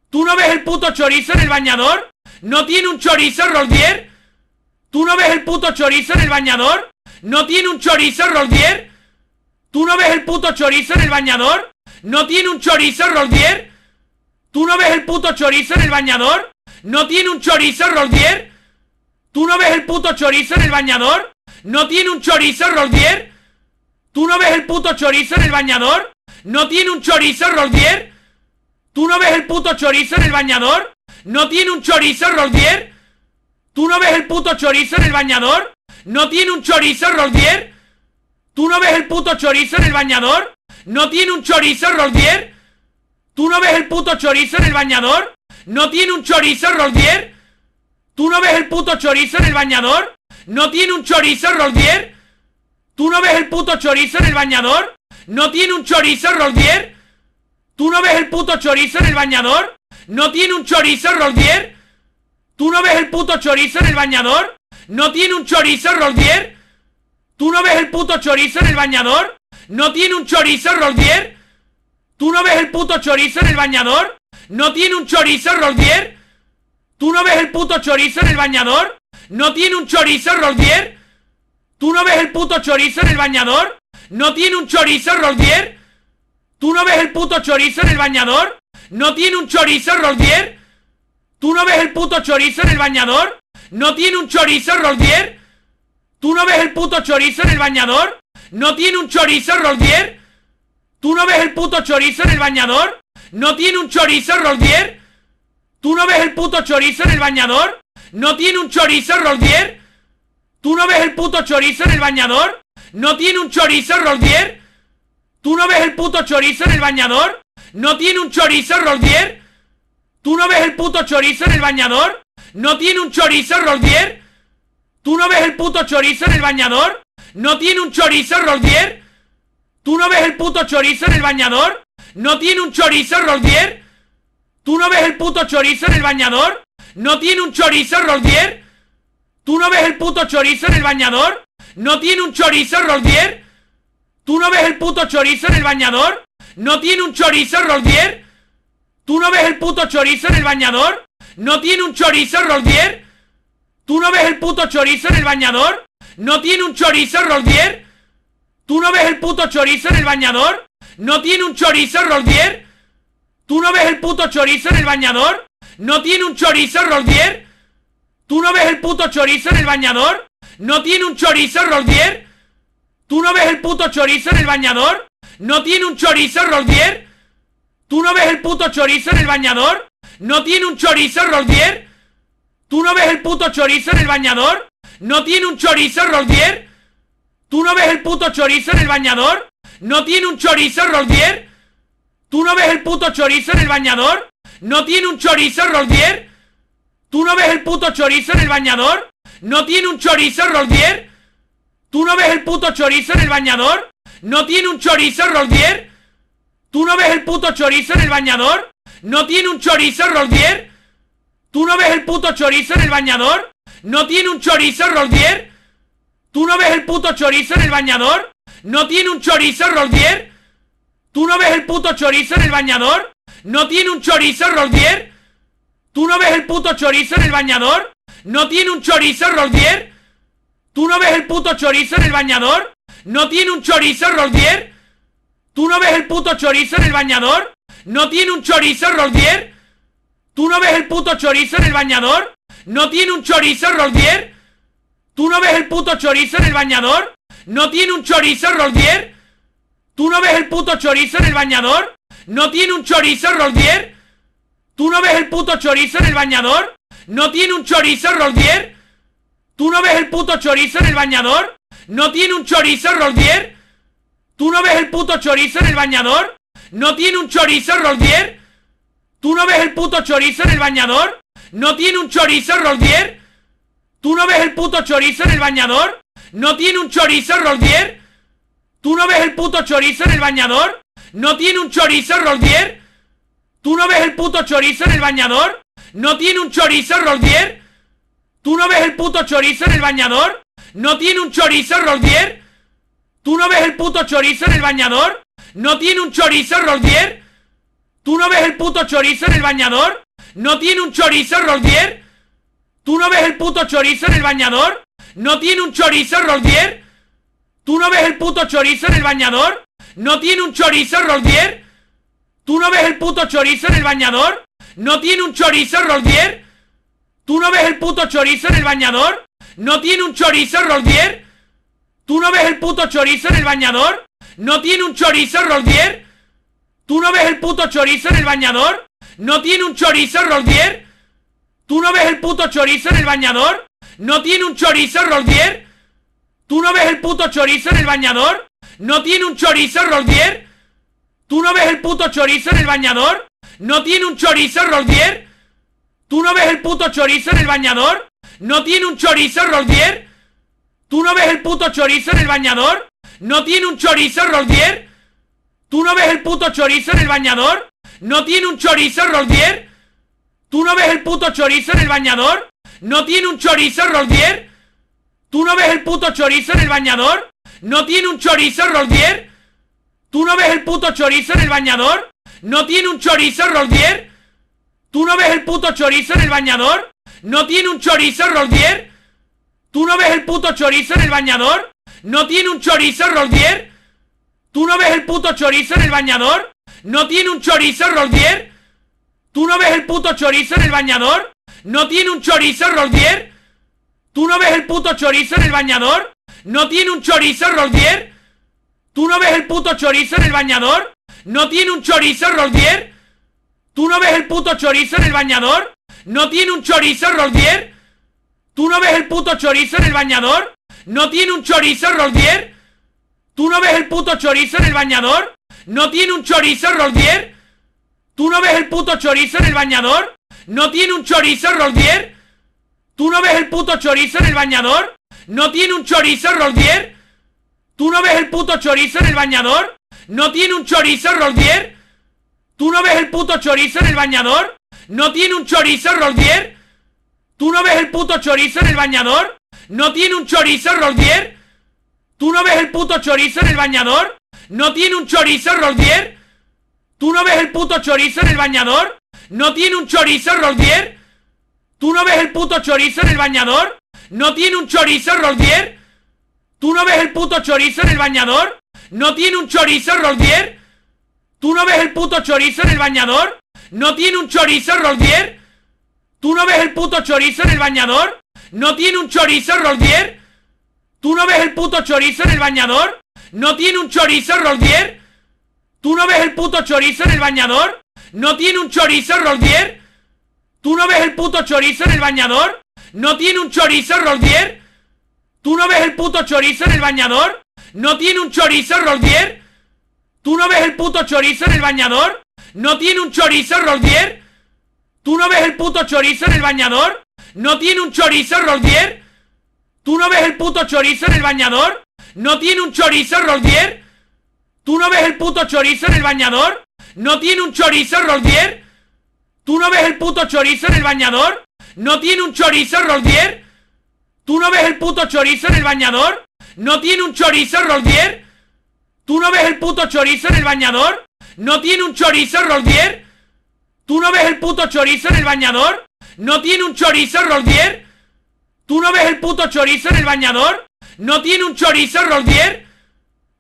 ¿Tú no ves el puto chorizo en el bañador? ¿No tiene un chorizo, Roldier? ¿Tú no ves el puto chorizo en el bañador? ¿No tiene un chorizo, Roldier? ¿Tú no ves el puto chorizo en el bañador? ¿No tiene un chorizo, Roldier? ¿Tú no ves el puto chorizo en el bañador? ¿No tiene un chorizo, Roldier? ¿Tú no ves el puto chorizo en el bañador? ¿No tiene un chorizo, Roldier? ¿Tú no ves el puto chorizo en el bañador? ¿No tiene un chorizo, Roldier? ¿Tú no ves el puto chorizo en el bañador? ¿No tiene un chorizo, Roldier? ¿Tú no ves el puto chorizo en el bañador? ¿No tiene un chorizo, Roldier? ¿Tú no ves el puto chorizo en el bañador? ¿No tiene un chorizo, Roldier? ¿Tú no ves el puto chorizo en el bañador? ¿No tiene un chorizo, Roldier? ¿Tú no ves el puto chorizo en el bañador? ¿No tiene un chorizo, Roldier? ¿Tú no ves el puto chorizo en el bañador? ¿No tiene un chorizo, Roldier? ¿Tú no ves el puto chorizo en el bañador? ¿No tiene un chorizo, Roldier? ¿Tú no ves el puto chorizo en el bañador? ¿No tiene un chorizo, Roldier? ¿Tú no ves el puto chorizo en el bañador? ¿No tiene un chorizo, Roldier? ¿Tú no ves el puto chorizo en el bañador? ¿No tiene un chorizo, Roldier? ¿Tú no ves el puto chorizo en el bañador? ¿No tiene un chorizo, Roldier? ¿Tú no ves el puto chorizo en el bañador? ¿No tiene un chorizo, Roldier? ¿Tú no ves el puto chorizo en el bañador? ¿No tiene un chorizo, Roldier? ¿Tú no ves el puto chorizo en el bañador? ¿No tiene un chorizo, Roldier? ¿Tú no ves el puto chorizo en el bañador? ¿No tiene un chorizo, Roldier? ¿Tú no ves el puto chorizo en el bañador? ¿No tiene un chorizo, Roldier? ¿Tú no ves el puto chorizo en el bañador? ¿No tiene un chorizo, Roldier? ¿Tú no ves el puto chorizo en el bañador? ¿No tiene un chorizo, Roldier? ¿Tú no ves el puto chorizo en el bañador? ¿No tiene un chorizo, Roldier? ¿Tú no ves el puto chorizo en el bañador? ¿No tiene un chorizo, Roldier? ¿Tú no ves el puto chorizo en el bañador? ¿No tiene un chorizo, Roldier? ¿Tú no ves el puto chorizo en el bañador? ¿No tiene un chorizo, Roldier? ¿Tú no ves el puto chorizo en el bañador? ¿No tiene un chorizo, Roldier? ¿Tú no ves el puto chorizo en el bañador? ¿No tiene un chorizo, Roldier? ¿Tú no ves el puto chorizo en el bañador? ¿No tiene un chorizo, Roldier? ¿Tú no ves el puto chorizo en el bañador? ¿No tiene un chorizo, Roldier? ¿Tú no ves el puto chorizo en el bañador? ¿No tiene un chorizo, Roldier? ¿Tú no ves el puto chorizo en el bañador? ¿No tiene un chorizo, Roldier? ¿Tú no ves el puto chorizo en el bañador? ¿No tiene un chorizo, Roldier? ¿Tú no ves el puto chorizo en el bañador? ¿No tiene un chorizo, Roldier? ¿Tú no ves el puto chorizo en el bañador? ¿No tiene un chorizo, Roldier? ¿Tú no ves el puto chorizo en el bañador? ¿No tiene un chorizo, Roldier? ¿Tú no ves el puto chorizo en el bañador? ¿No tiene un chorizo, Roldier? ¿Tú no ves el puto chorizo en el bañador? ¿No tiene un chorizo, Roldier? ¿Tú no ves el puto chorizo en el bañador? ¿No tiene un chorizo Roldier? ¿Tú no ves el puto chorizo en el bañador? ¿No tiene un chorizo Roldier? ¿Tú no ves el puto chorizo en el bañador? ¿No tiene un chorizo Roldier? ¿Tú no ves el puto chorizo en el bañador? ¿No tiene un chorizo Roldier? ¿Tú no ves el puto chorizo en el bañador? ¿No tiene un chorizo Roldier? ¿Tú no ves el puto chorizo en el bañador? ¿No tiene un chorizo Roldier? ¿Tú no ves el puto chorizo en el bañador? ¿No tiene un chorizo Roldier? ¿Tú no ves el puto chorizo en el bañador? ¿No tiene un chorizo Roldier? ¿Tú no ves el puto chorizo en el bañador? ¿No tiene un chorizo Roldier? ¿Tú no ves el puto chorizo en el bañador? ¿No tiene un chorizo Roldier? ¿Tú no ves el puto chorizo en el bañador? ¿No tiene un chorizo Roldier? ¿Tú no ves el puto chorizo en el bañador? ¿No tiene un chorizo Roldier? ¿Tú no ves el puto chorizo en el bañador? ¿No tiene un chorizo Roldier? ¿Tú no ves el puto chorizo en el bañador? ¿No tiene un chorizo Roldier? ¿Tú no ves el puto chorizo en el bañador? ¿No tiene un chorizo Roldier? ¿Tú no ves el puto chorizo en el bañador? ¿No tiene un chorizo Roldier? ¿Tú no ves el puto chorizo en el bañador? ¿No tiene un chorizo Roldier? ¿Tú no ves el puto chorizo en el bañador? ¿No tiene un chorizo Roldier? ¿Tú no ves el puto chorizo en el bañador? ¿No tiene un chorizo Roldier? ¿Tú no ves el puto chorizo en el bañador? ¿No tiene un chorizo Roldier? ¿Tú no ves el puto chorizo en el bañador? ¿No tiene un chorizo Roldier? ¿Tú no ves el puto chorizo en el bañador? ¿No tiene un chorizo Roldier? ¿Tú no ves el puto chorizo en el bañador? ¿No tiene un chorizo Roldier? ¿Tú no ves el puto chorizo en el bañador? ¿No tiene un chorizo Roldier? ¿Tú no ves el puto chorizo en el bañador? ¿No tiene un chorizo Roldier? ¿Tú no ves el puto chorizo en el bañador? ¿No tiene un chorizo Roldier? ¿Tú no ves el puto chorizo en el bañador? ¿No tiene un chorizo Roldier? ¿Tú no ves el puto chorizo en el bañador? ¿No tiene un chorizo Roldier? ¿Tú no ves el puto chorizo en el bañador? ¿No tiene un chorizo Roldier? ¿Tú no ves el puto chorizo en el bañador? ¿No tiene un chorizo Roldier? ¿Tú no ves el puto chorizo en el bañador? ¿No tiene un chorizo Roldier? ¿Tú no ves el puto chorizo en el bañador? ¿No tiene un chorizo Roldier? ¿Tú no ves el puto chorizo en el bañador? ¿No tiene un chorizo Roldier? ¿Tú no ves el puto chorizo en el bañador? ¿No tiene un chorizo Roldier? ¿Tú no ves el puto chorizo en el bañador? ¿No tiene un chorizo Roldier? ¿Tú no ves el puto chorizo en el bañador? ¿No tiene un chorizo Roldier? ¿Tú no ves el puto chorizo en el bañador? ¿No tiene un chorizo Roldier? ¿Tú no ves el puto chorizo en el bañador? ¿No tiene un chorizo Roldier? ¿Tú no ves el puto chorizo en el bañador? ¿No tiene un chorizo Roldier? ¿Tú no ves el puto chorizo en el bañador? ¿No tiene un chorizo Roldier? ¿Tú no ves el puto chorizo en el bañador? ¿No tiene un chorizo Roldier? ¿Tú no ves el puto chorizo en el bañador? ¿No tiene un chorizo Roldier? ¿Tú no ves el puto chorizo en el bañador? ¿No tiene un chorizo Roldier? ¿Tú no ves el puto chorizo en el bañador? ¿No tiene un chorizo Roldier? ¿Tú no ves el puto chorizo en el bañador? ¿No tiene un chorizo Roldier? ¿Tú no ves el puto chorizo en el bañador? ¿No tiene un chorizo Roldier? ¿Tú no ves el puto chorizo en el bañador? ¿No tiene un chorizo Roldier? ¿Tú no ves el puto chorizo en el bañador? ¿No tiene un chorizo Roldier? ¿Tú no ves el puto chorizo en el bañador? ¿No tiene un chorizo Roldier? ¿Tú no ves el puto chorizo en el bañador? ¿No tiene un chorizo Roldier? ¿Tú no ves el puto chorizo en el bañador? ¿No tiene un chorizo Roldier? ¿Tú no ves el puto chorizo en el bañador? ¿No tiene un chorizo Roldier? ¿Tú no ves el puto chorizo en el bañador? ¿No tiene un chorizo Roldier? ¿Tú no ves el puto chorizo en el bañador? ¿No tiene un chorizo Roldier? ¿Tú no ves el puto chorizo en el bañador? ¿No tiene un chorizo Roldier? ¿Tú no ves el puto chorizo en el bañador? ¿No tiene un chorizo Roldier? ¿Tú no ves el puto chorizo en el bañador? ¿No tiene un chorizo Roldier? ¿Tú no ves el puto chorizo en el bañador? ¿No tiene un chorizo Roldier? ¿Tú no ves el puto chorizo en el bañador? ¿No tiene un chorizo Roldier? ¿Tú no ves el puto chorizo en el bañador? ¿No tiene un chorizo Roldier? ¿Tú no ves el puto chorizo en el bañador? ¿No tiene un chorizo Roldier? ¿Tú no ves el puto chorizo en el bañador? ¿No tiene un chorizo Roldier? ¿Tú no ves el puto chorizo en el bañador? ¿No tiene un chorizo Roldier? ¿Tú no ves el puto chorizo en el bañador? ¿No tiene un chorizo, Roldier? ¿Tú no ves el puto chorizo en el bañador? ¿No tiene un chorizo, Roldier? ¿Tú no ves el puto chorizo en el bañador? ¿No tiene un chorizo, Roldier? ¿Tú no ves el puto chorizo en el bañador? ¿No tiene un chorizo, Roldier? ¿Tú no ves el puto chorizo en el bañador? ¿No tiene un chorizo, Roldier? ¿Tú no ves el puto chorizo en el bañador? ¿No tiene un chorizo, Roldier? ¿Tú no ves el puto chorizo en el bañador? ¿No tiene un chorizo, Roldier? ¿Tú no ves el puto chorizo en el bañador? ¿No tiene un chorizo, Roldier?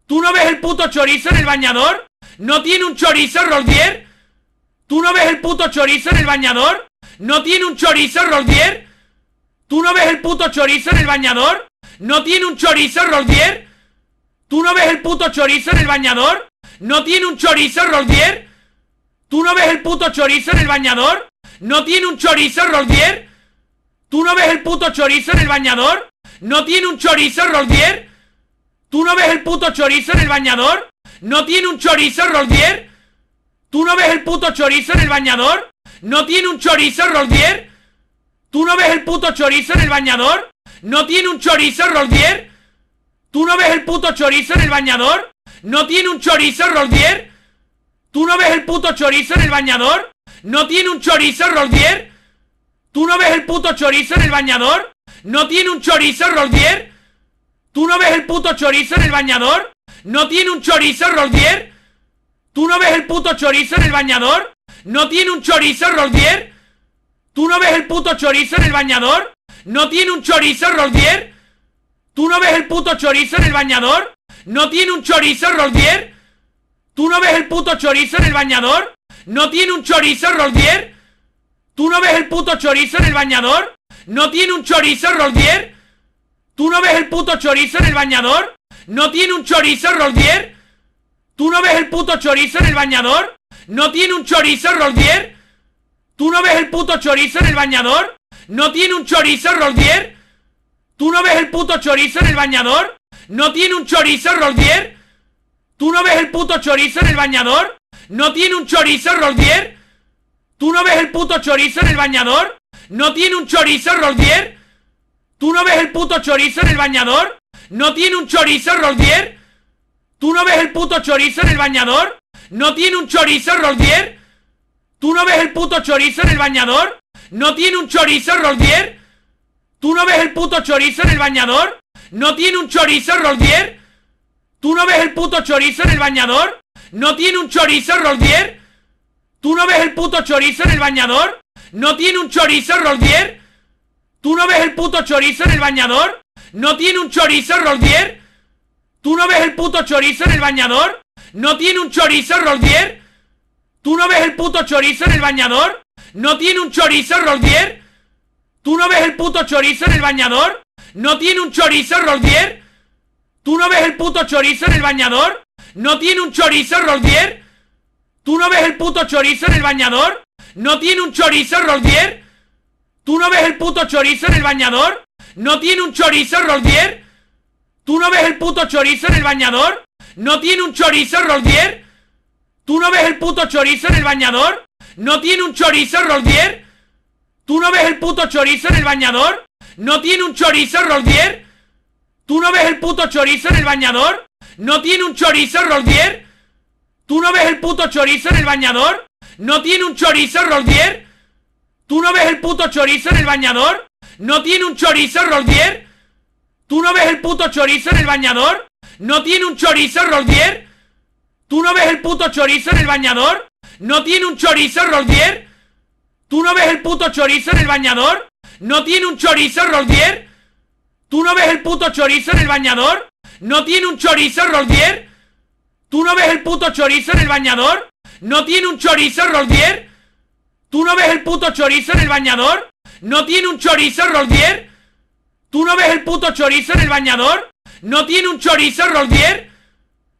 ¿Tú no ves el puto chorizo en el bañador? ¿No tiene un chorizo, Roldier? ¿Tú no ves el puto chorizo en el bañador? ¿No tiene un chorizo, Roldier? ¿Tú no ves el puto chorizo en el bañador? ¿No tiene un chorizo, Roldier? ¿Tú no ves el puto chorizo en el bañador? ¿No tiene un chorizo, Roldier? ¿Tú no ves el puto chorizo en el bañador? ¿No tiene un chorizo, Roldier? ¿Tú no ves el puto chorizo en el bañador? ¿No tiene un chorizo, Roldier? ¿Tú no ves el puto chorizo en el bañador? ¿No tiene un chorizo, Roldier? ¿Tú no ves el puto chorizo en el bañador? ¿No tiene un chorizo, Roldier? ¿Tú no ves el puto chorizo en el bañador? ¿No tiene un chorizo, Roldier? ¿Tú no ves el puto chorizo en el bañador? ¿No tiene un chorizo, Roldier? ¿Tú no ves el puto chorizo en el bañador? ¿No tiene un chorizo, Roldier? ¿Tú no ves el puto chorizo en el bañador? ¿No tiene un chorizo, Roldier? ¿Tú no ves el puto chorizo en el bañador? ¿No tiene un chorizo, Roldier? ¿Tú no ves el puto chorizo en el bañador? ¿No tiene un chorizo, Roldier? ¿Tú no ves el puto chorizo en el bañador? ¿No tiene un chorizo, Roldier? ¿Tú no ves el puto chorizo en el bañador? ¿No tiene un chorizo, Roldier? ¿Tú no ves el puto chorizo en el bañador? ¿No tiene un chorizo, Roldier? ¿Tú no ves el puto chorizo en el bañador? ¿No tiene un chorizo, Roldier? ¿Tú no ves el puto chorizo en el bañador? ¿No tiene un chorizo, Roldier? ¿Tú no ves el puto chorizo en el bañador? ¿No tiene un chorizo, Roldier? ¿Tú no ves el puto chorizo en el bañador? ¿No tiene un chorizo, Roldier? ¿Tú no ves el puto chorizo en el bañador? ¿No tiene un chorizo, Roldier? ¿Tú no ves el puto chorizo en el bañador? ¿No tiene un chorizo, Roldier? ¿Tú no ves el puto chorizo en el bañador? ¿No tiene un chorizo, Roldier? ¿Tú no ves el puto chorizo en el bañador? ¿No tiene un chorizo, Roldier? ¿Tú no ves el puto chorizo en el bañador? ¿No tiene un chorizo, Roldier? ¿Tú no ves el puto chorizo en el bañador? ¿No tiene un chorizo, Roldier? ¿Tú no ves el puto chorizo en el bañador? ¿No tiene un chorizo, Roldier? ¿Tú no ves el puto chorizo en el bañador? ¿No tiene un chorizo, Roldier? ¿Tú no ves el puto chorizo en el bañador? ¿No tiene un chorizo, Roldier? ¿Tú no ves el puto chorizo en el bañador? ¿No tiene un chorizo, Roldier? ¿Tú no ves el puto chorizo en el bañador? ¿No tiene un chorizo, Roldier? ¿Tú no ves el puto chorizo en el bañador? ¿No tiene un chorizo, Roldier? ¿Tú no ves el puto chorizo en el bañador? ¿No tiene un chorizo, Roldier? ¿Tú no ves el puto chorizo en el bañador? ¿No tiene un chorizo, Roldier? ¿Tú no ves el puto chorizo en el bañador? ¿No tiene un chorizo, Roldier? ¿Tú no ves el puto chorizo en el bañador? ¿No tiene un chorizo, Roldier? ¿Tú no ves el puto chorizo en el bañador? ¿No tiene un chorizo, Roldier? ¿Tú no ves el puto chorizo en el bañador? ¿No tiene un chorizo, Roldier? ¿Tú no ves el puto chorizo en el bañador? ¿No tiene un chorizo, Roldier? ¿Tú no ves el puto chorizo en el bañador? ¿No tiene un chorizo, Roldier? ¿Tú no ves el puto chorizo en el bañador? ¿No tiene un chorizo, Roldier? ¿Tú no ves el puto chorizo en el bañador? ¿No tiene un chorizo, Roldier? ¿Tú no ves el puto chorizo en el bañador? ¿No tiene un chorizo, Roldier? ¿Tú no ves el puto chorizo en el bañador? ¿No tiene un chorizo, Roldier? ¿Tú no ves el puto chorizo en el bañador? ¿No tiene un chorizo, Roldier? ¿Tú no ves el puto chorizo en el bañador? ¿No tiene un chorizo, Roldier? ¿Tú no ves el puto chorizo en el bañador? ¿No tiene un chorizo, Roldier? ¿Tú no ves el puto chorizo en el bañador? ¿No tiene un chorizo, Roldier? ¿Tú no ves el puto chorizo en el bañador? ¿No tiene un chorizo, Roldier?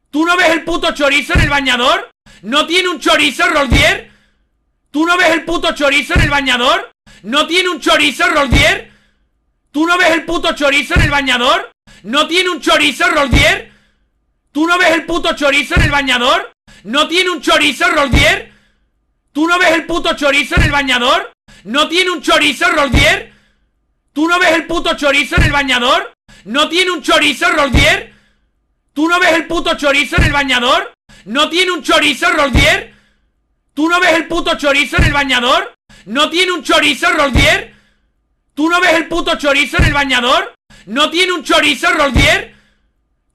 ¿Tú no ves el puto chorizo en el bañador? ¿No tiene un chorizo, Roldier? ¿Tú no ves el puto chorizo en el bañador? ¿No tiene un chorizo, Roldier? ¿Tú no ves el puto chorizo en el bañador? ¿No tiene un chorizo, Roldier? ¿Tú no ves el puto chorizo en el bañador? ¿No tiene un chorizo, Roldier? ¿Tú no ves ves el puto chorizo en el bañador? ¿No tiene un chorizo Roldier? ¿Tú no ves el puto chorizo en el bañador? ¿No tiene un chorizo Roldier? ¿Tú no ves el puto chorizo en el bañador? ¿No tiene un chorizo Roldier? ¿Tú no ves el puto chorizo en el bañador? ¿No tiene un chorizo Roldier? ¿Tú no ves el puto chorizo en el bañador? ¿No tiene un chorizo Roldier?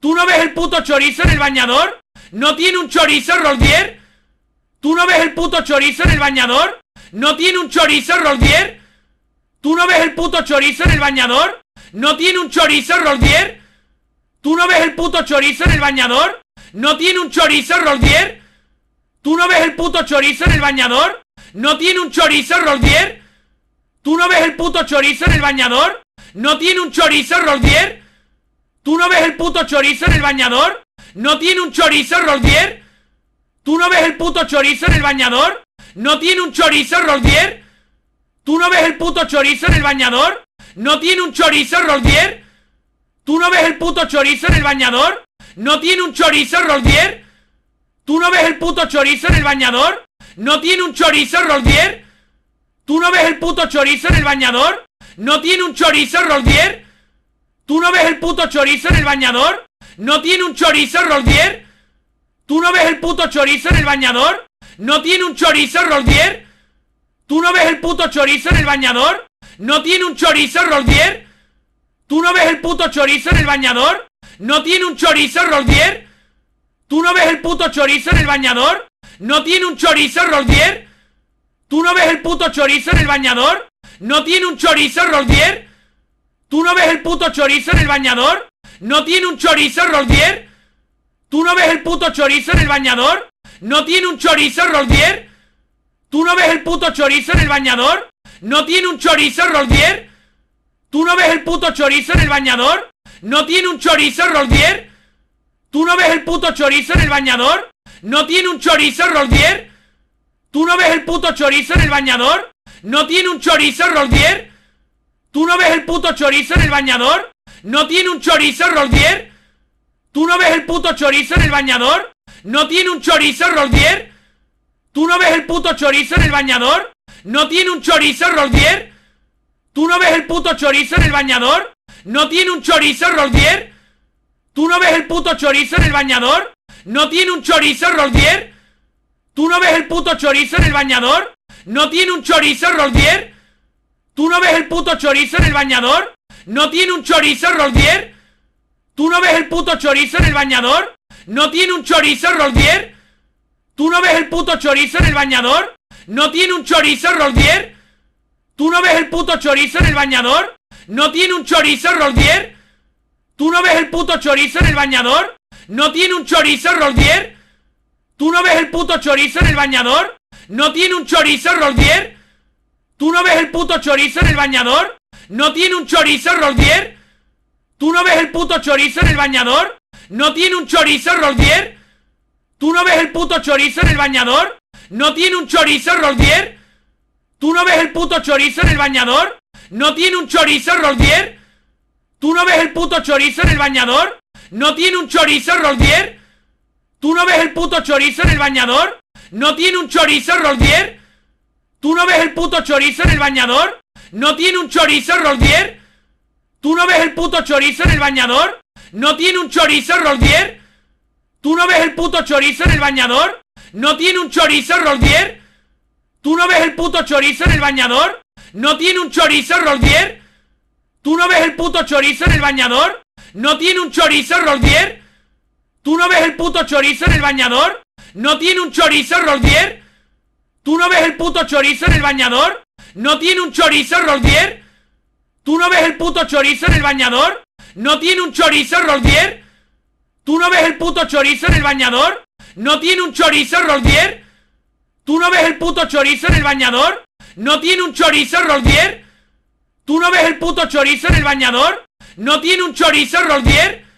¿Tú no ves el puto chorizo en el bañador? ¿No tiene un chorizo Roldier? ¿Tú no ves el puto chorizo en el bañador? ¿No tiene un chorizo Roldier? ¿Tú no ves el puto chorizo en el bañador? ¿No tiene un chorizo Roldier? ¿Tú no ves el puto chorizo en el bañador? ¿No tiene un chorizo Roldier? ¿Tú no ves el puto chorizo en el bañador? ¿No tiene un chorizo Roldier? ¿Tú no ves el puto chorizo en el bañador? ¿No tiene un chorizo Roldier? ¿Tú no ves el puto chorizo en el bañador? ¿No tiene un chorizo Roldier? ¿Tú no ves el puto chorizo en el bañador? ¿No tiene un chorizo Roldier? ¿Tú no ves el puto chorizo en el bañador? ¿No tiene un chorizo Roldier? ¿Tú no ves el puto chorizo en el bañador? ¿No tiene un chorizo Roldier? ¿Tú no ves el puto chorizo en el bañador? ¿No tiene un chorizo Roldier? ¿Tú no ves el puto chorizo en el bañador? ¿No tiene un chorizo Roldier? ¿Tú no ves el puto chorizo en el bañador? ¿No tiene un chorizo Roldier? ¿Tú no ves el puto chorizo en el bañador? ¿No tiene un chorizo Roldier? ¿Tú no ves el puto chorizo en el bañador? ¿No tiene un chorizo Roldier? ¿Tú no ves el puto chorizo en el bañador? ¿No tiene un chorizo Roldier? ¿Tú no ves el puto chorizo en el bañador? ¿No tiene un chorizo Roldier? ¿Tú no ves el puto chorizo en el bañador? ¿No tiene un chorizo Roldier? ¿Tú no ves el puto chorizo en el bañador? ¿No tiene un chorizo Roldier? ¿Tú no ves el puto chorizo en el bañador? ¿No tiene un chorizo Roldier? ¿Tú no ves el puto chorizo en el bañador? ¿No tiene un chorizo Roldier? ¿Tú no ves el puto chorizo en el bañador? ¿No tiene un chorizo Roldier? ¿Tú no ves el puto chorizo en el bañador? ¿No tiene un chorizo Roldier? ¿Tú no ves el puto chorizo en el bañador? ¿No tiene un chorizo Roldier? ¿Tú no ves el puto chorizo en el bañador? ¿No tiene un chorizo Roldier? ¿Tú no ves el puto chorizo en el bañador? ¿No tiene un chorizo Roldier? ¿Tú no ves el puto chorizo en el bañador? ¿No tiene un chorizo Roldier? ¿Tú no ves el puto chorizo en el bañador? ¿No tiene un chorizo Roldier? ¿Tú no ves el puto chorizo en el bañador? ¿No tiene un chorizo Roldier? ¿Tú no ves el puto chorizo en el bañador? ¿No tiene un chorizo Roldier? ¿Tú no ves el puto chorizo en el bañador? ¿No tiene un chorizo Roldier? ¿Tú no ves el puto chorizo en el bañador? ¿No tiene un chorizo Roldier? ¿Tú no ves el puto chorizo en el bañador? ¿No tiene un chorizo Roldier? ¿Tú no ves el puto chorizo en el bañador? ¿No tiene un chorizo Roldier? ¿Tú no ves el puto chorizo en el bañador? ¿No tiene un chorizo Roldier? ¿Tú no ves el puto chorizo en el bañador? ¿No tiene un chorizo Roldier? ¿Tú no ves el puto chorizo en el bañador? ¿No tiene un chorizo Roldier? ¿Tú no ves el puto chorizo en el bañador? ¿No tiene un chorizo Roldier? ¿Tú no ves el puto chorizo en el bañador? ¿No tiene un chorizo Roldier? ¿Tú no ves el puto chorizo en el bañador? ¿No tiene un chorizo Roldier? ¿Tú no ves el puto chorizo en el bañador? ¿No tiene un chorizo Roldier? ¿Tú no ves el puto chorizo en el bañador? ¿No tiene un chorizo Roldier? ¿Tú no ves el puto chorizo en el bañador? ¿No tiene un chorizo Roldier? ¿Tú no ves el puto chorizo en el bañador? ¿No tiene un chorizo Roldier? ¿Tú no ves el puto chorizo en el bañador? ¿No tiene un chorizo Roldier? ¿Tú no ves el puto chorizo en el bañador? ¿No tiene un chorizo Roldier? ¿Tú no ves el puto chorizo en el bañador? ¿No tiene un chorizo Roldier? ¿Tú no ves el puto chorizo en el bañador? ¿No tiene un chorizo Roldier? ¿Tú no ves el puto chorizo en el bañador? ¿No tiene un chorizo Roldier? ¿Tú no ves el puto chorizo en el bañador? ¿No tiene un chorizo Roldier? ¿Tú no ves el puto chorizo en el bañador? ¿No tiene un chorizo Roldier? ¿Tú no ves el puto chorizo en el bañador? ¿No tiene un chorizo Roldier? ¿Tú no ves el puto chorizo en el bañador? ¿No tiene un chorizo Roldier?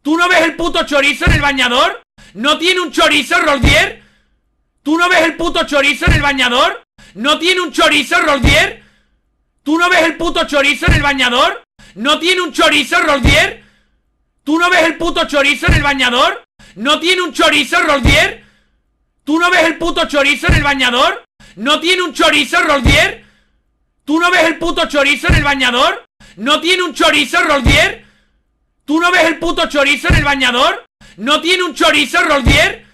¿Tú no ves el puto chorizo en el bañador? ¿No tiene un chorizo Roldier? ¿Tú no ves el puto chorizo en el bañador? ¿No tiene un chorizo Roldier? ¿Tú no ves el puto chorizo en el bañador? ¿No tiene un chorizo Roldier? ¿Tú no ves el puto chorizo en el bañador? ¿No tiene un chorizo Roldier? ¿Tú no ves el puto chorizo en el bañador? ¿No tiene un chorizo Roldier? ¿Tú no ves el puto chorizo en el bañador? ¿No tiene un chorizo Roldier? ¿Tú no ves el puto chorizo en el bañador? ¿No tiene un chorizo Roldier?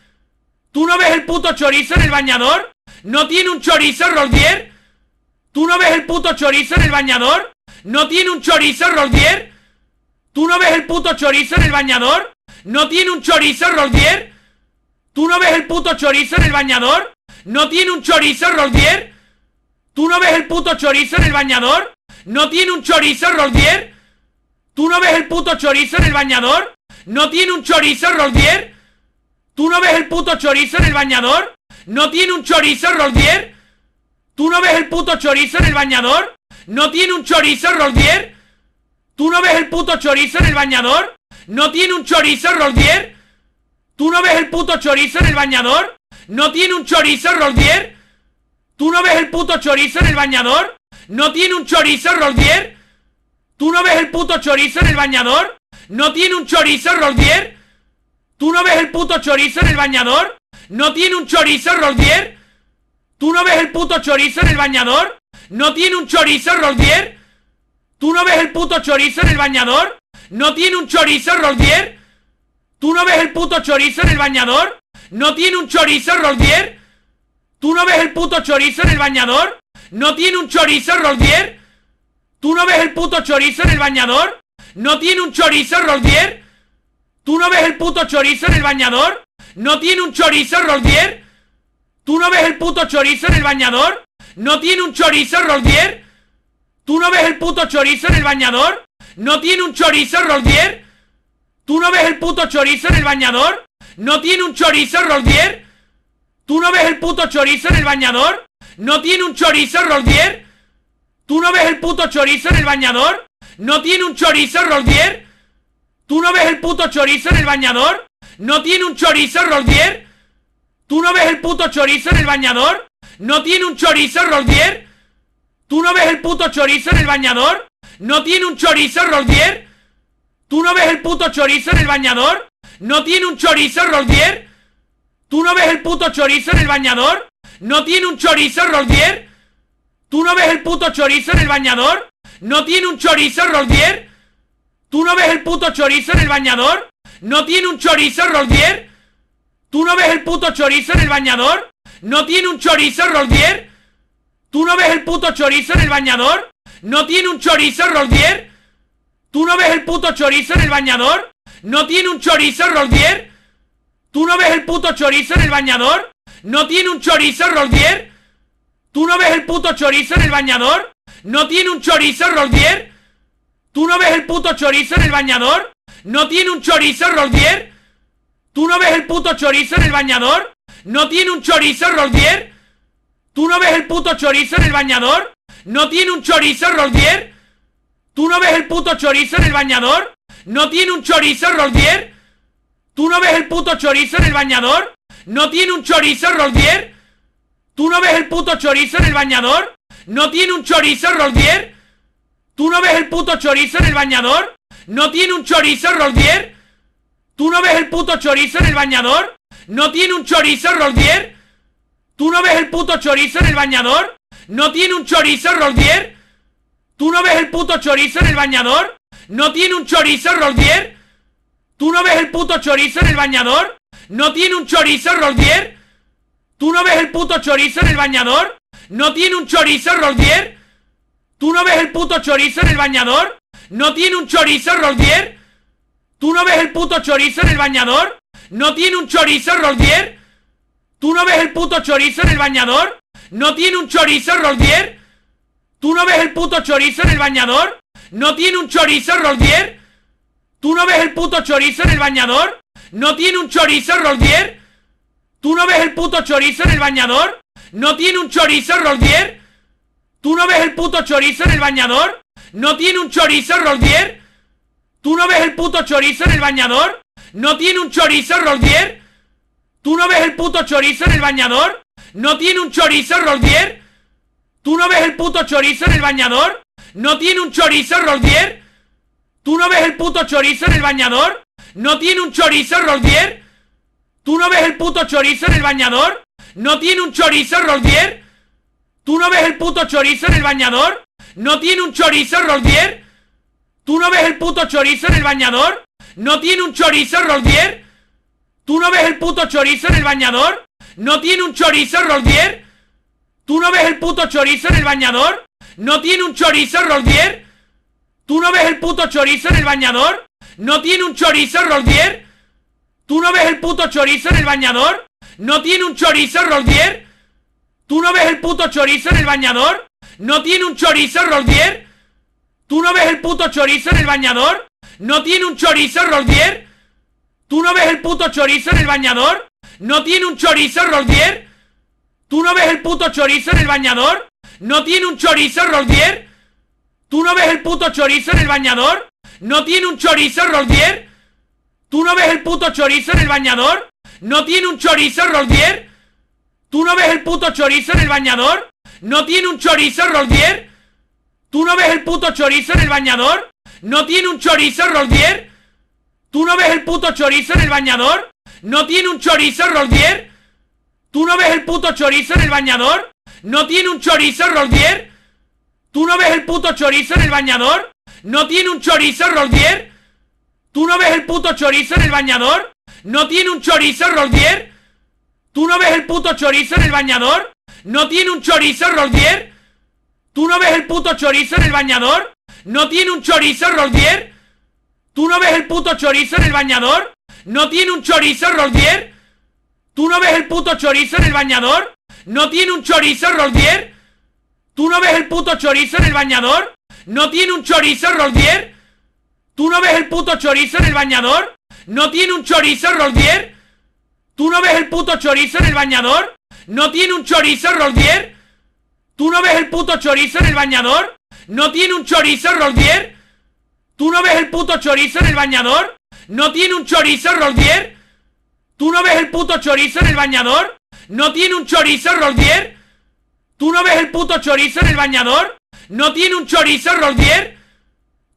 ¿Tú no ves el puto chorizo en el bañador? ¿No tiene un chorizo Roldier? ¿Tú no ves el puto chorizo en el bañador? ¿No tiene un chorizo Roldier? ¿Tú no ves el puto chorizo en el bañador? ¿No tiene un chorizo Roldier? ¿Tú no ves el puto chorizo en el bañador? ¿No tiene un chorizo Roldier? ¿Tú no ves el puto chorizo en el bañador? ¿No tiene un chorizo Roldier? ¿Tú no ves el puto chorizo en el bañador? ¿No tiene un chorizo Roldier? ¿Tú no ves el puto chorizo en el bañador? ¿No tiene un chorizo Roldier? ¿Tú no ves el puto chorizo en el bañador? ¿No tiene un chorizo Roldier? ¿Tú no ves el puto chorizo en el bañador? ¿No tiene un chorizo Roldier? ¿Tú no ves el puto chorizo en el bañador? ¿No tiene un chorizo Roldier? ¿Tú no ves el puto chorizo en el bañador? ¿No tiene un chorizo Roldier? ¿Tú no ves el puto chorizo en el bañador? ¿No tiene un chorizo Roldier? ¿Tú no ves el puto chorizo en el bañador? ¿No tiene un chorizo Roldier? ¿Tú no ves el puto chorizo en el bañador? ¿No tiene un chorizo Roldier? ¿Tú no ves el puto chorizo en el bañador? ¿No tiene un chorizo Roldier? ¿Tú no ves el puto chorizo en el bañador? ¿No tiene un chorizo Roldier? ¿Tú no ves el puto chorizo en el bañador? ¿No tiene un chorizo Roldier? ¿Tú no ves el puto chorizo en el bañador? ¿No tiene un chorizo Roldier? ¿Tú no ves el puto chorizo en el bañador? ¿No tiene un chorizo Roldier? ¿Tú no ves el puto chorizo en el bañador? ¿No tiene un chorizo Roldier? ¿Tú no ves el puto chorizo en el bañador? ¿No tiene un chorizo Roldier? ¿Tú no ves el puto chorizo en el bañador? ¿No tiene un chorizo Roldier? ¿Tú no ves el puto chorizo en el bañador? ¿No tiene un chorizo Roldier? ¿Tú no ves el puto chorizo en el bañador? ¿No tiene un chorizo Roldier? ¿Tú no ves el puto chorizo en el bañador? ¿No tiene un chorizo Roldier? ¿Tú no ves el puto chorizo en el bañador? ¿No tiene un chorizo Roldier? ¿Tú no ves el puto chorizo en el bañador? ¿No tiene un chorizo Roldier? ¿Tú no ves el puto chorizo en el bañador? ¿No tiene un chorizo Roldier? ¿Tú no ves el puto chorizo en el bañador? ¿No tiene un chorizo Roldier? ¿Tú no ves el puto chorizo en el bañador? ¿No tiene un chorizo Roldier? ¿Tú no ves el puto chorizo en el bañador? ¿No tiene un chorizo Roldier? ¿Tú no ves el puto chorizo en el bañador? ¿No tiene un chorizo Roldier? ¿Tú no ves el puto chorizo en el bañador? ¿No tiene un chorizo Roldier? ¿Tú no ves el puto chorizo en el bañador? ¿No tiene un chorizo Roldier? ¿Tú no ves el puto chorizo en el bañador? ¿No tiene un chorizo Roldier? ¿Tú no ves el puto chorizo en el bañador? ¿No tiene un chorizo Roldier? ¿Tú no ves el puto chorizo en el bañador? ¿No tiene un chorizo Roldier? ¿Tú no ves el puto chorizo en el bañador? ¿No tiene un chorizo Roldier? ¿Tú no ves el puto chorizo en el bañador? ¿No tiene un chorizo Roldier? ¿Tú no ves el puto chorizo en el bañador? ¿No tiene un chorizo Roldier? ¿Tú no ves el puto chorizo en el bañador? ¿No tiene un chorizo Roldier? ¿Tú no ves el puto chorizo en el bañador? ¿No tiene un chorizo Roldier? ¿Tú no ves el puto chorizo en el bañador? ¿No tiene un chorizo Roldier? ¿Tú no ves el puto chorizo en el bañador? ¿No tiene un chorizo Roldier? ¿Tú no ves el puto chorizo en el bañador? ¿No tiene un chorizo Roldier? ¿Tú no ves el puto chorizo en el bañador? ¿No tiene un chorizo Roldier? ¿Tú no ves el puto chorizo en el bañador? ¿No tiene un chorizo Roldier? ¿Tú no ves el puto chorizo en el bañador? ¿No tiene un chorizo Roldier? ¿Tú no ves el puto chorizo en el bañador? ¿No tiene un chorizo Roldier? ¿Tú no ves el puto chorizo en el bañador? ¿No tiene un chorizo Roldier? ¿Tú no ves el puto chorizo en el bañador? ¿No tiene un chorizo Roldier? ¿Tú no ves el puto chorizo en el bañador? ¿No tiene un chorizo Roldier? ¿Tú no ves el puto chorizo en el bañador? ¿No tiene un chorizo Roldier? ¿Tú no ves el puto chorizo en el bañador? ¿No tiene un chorizo Roldier? ¿Tú no ves el puto chorizo en el bañador? ¿No tiene un chorizo Roldier? ¿Tú no ves el puto chorizo en el bañador? ¿No tiene un chorizo Roldier? ¿Tú no ves el puto chorizo en el bañador? ¿No tiene un chorizo Roldier? ¿Tú no ves el puto chorizo en el bañador? ¿No tiene un chorizo Roldier? ¿Tú no ves el puto chorizo en el bañador? ¿No tiene un chorizo Roldier? ¿Tú no ves el puto chorizo en el bañador? ¿No tiene un chorizo Roldier? ¿Tú no ves el puto chorizo en el bañador? ¿No tiene un chorizo, Roldier? ¿Tú no ves el puto chorizo en el bañador? ¿No tiene un chorizo, Roldier? ¿Tú no ves el puto chorizo en el bañador? ¿No tiene un chorizo, Roldier? ¿Tú no ves el puto chorizo en el bañador? ¿No tiene un chorizo, Roldier? ¿Tú no ves el puto chorizo en el bañador? ¿No tiene un chorizo, Roldier? ¿Tú no ves el puto chorizo en el bañador? ¿No tiene un chorizo, Roldier? ¿Tú no ves el puto chorizo en el bañador? ¿No tiene un chorizo, Roldier? ¿Tú no ves el puto chorizo en el bañador? ¿No tiene un chorizo, Roldier? ¿Tú no ves el puto chorizo en el bañador? ¿No tiene un chorizo, Roldier? ¿Tú no ves el puto chorizo en el bañador? ¿No tiene un chorizo, Roldier? ¿Tú no ves el puto chorizo en el bañador? ¿No tiene un chorizo, Roldier? ¿Tú no ves el puto chorizo en el bañador? ¿No tiene un chorizo, Roldier? ¿Tú no ves el puto chorizo en el bañador? ¿No tiene un chorizo, Roldier? ¿Tú no ves el puto chorizo en el bañador? ¿No tiene un chorizo, Roldier? ¿Tú no ves el puto chorizo en el bañador? ¿No tiene un chorizo, Roldier? ¿Tú no ves el puto chorizo en el bañador? ¿No tiene un chorizo, Roldier? ¿Tú no ves el puto chorizo en el bañador? ¿No tiene un chorizo, Roldier? ¿Tú no ves el puto chorizo en el bañador? ¿No tiene un chorizo, Roldier? ¿Tú no ves el puto chorizo en el bañador? ¿No tiene un chorizo, Roldier? ¿Tú no ves el puto chorizo en el bañador? ¿No tiene un chorizo, Roldier? ¿Tú no ves el puto chorizo en el bañador? ¿No tiene un chorizo, Roldier? ¿Tú no ves el puto chorizo en el bañador? ¿No tiene un chorizo, Roldier? ¿Tú no ves el puto chorizo en el bañador? ¿No tiene un chorizo, Roldier? ¿Tú no ves el puto chorizo en el bañador? ¿No tiene un chorizo, Roldier? ¿Tú no ves el puto chorizo en el bañador? ¿No tiene un chorizo, Roldier? ¿Tú no ves el puto chorizo en el bañador? ¿No tiene un chorizo, Roldier? ¿Tú no ves el puto chorizo en el bañador? ¿No tiene un chorizo, Roldier? ¿Tú no ves el puto chorizo en el bañador? ¿No tiene un chorizo, Roldier? ¿Tú no ves el puto chorizo en el bañador? ¿No tiene un chorizo, Roldier?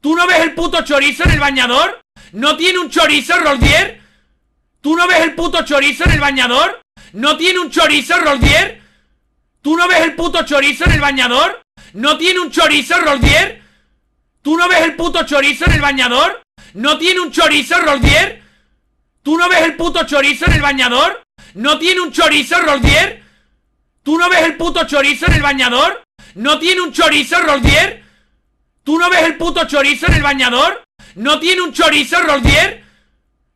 ¿Tú no ves el puto chorizo en el bañador? ¿No tiene un chorizo, Roldier? ¿Tú no ves el puto chorizo en el bañador? ¿No tiene un chorizo, Roldier? ¿Tú no ves el puto chorizo en el bañador? ¿No tiene un chorizo, Roldier? ¿Tú no ves el puto chorizo en el bañador? ¿No tiene un chorizo, Roldier? ¿Tú no ves el puto chorizo en el bañador? ¿No tiene un chorizo, Roldier? ¿Tú no ves el puto chorizo en el bañador? ¿No tiene un chorizo, Roldier? ¿Tú no ves el puto chorizo en el bañador? ¿No tiene un chorizo, Roldier? ¿Tú no ves el puto chorizo en el bañador? ¿No tiene un chorizo, Roldier?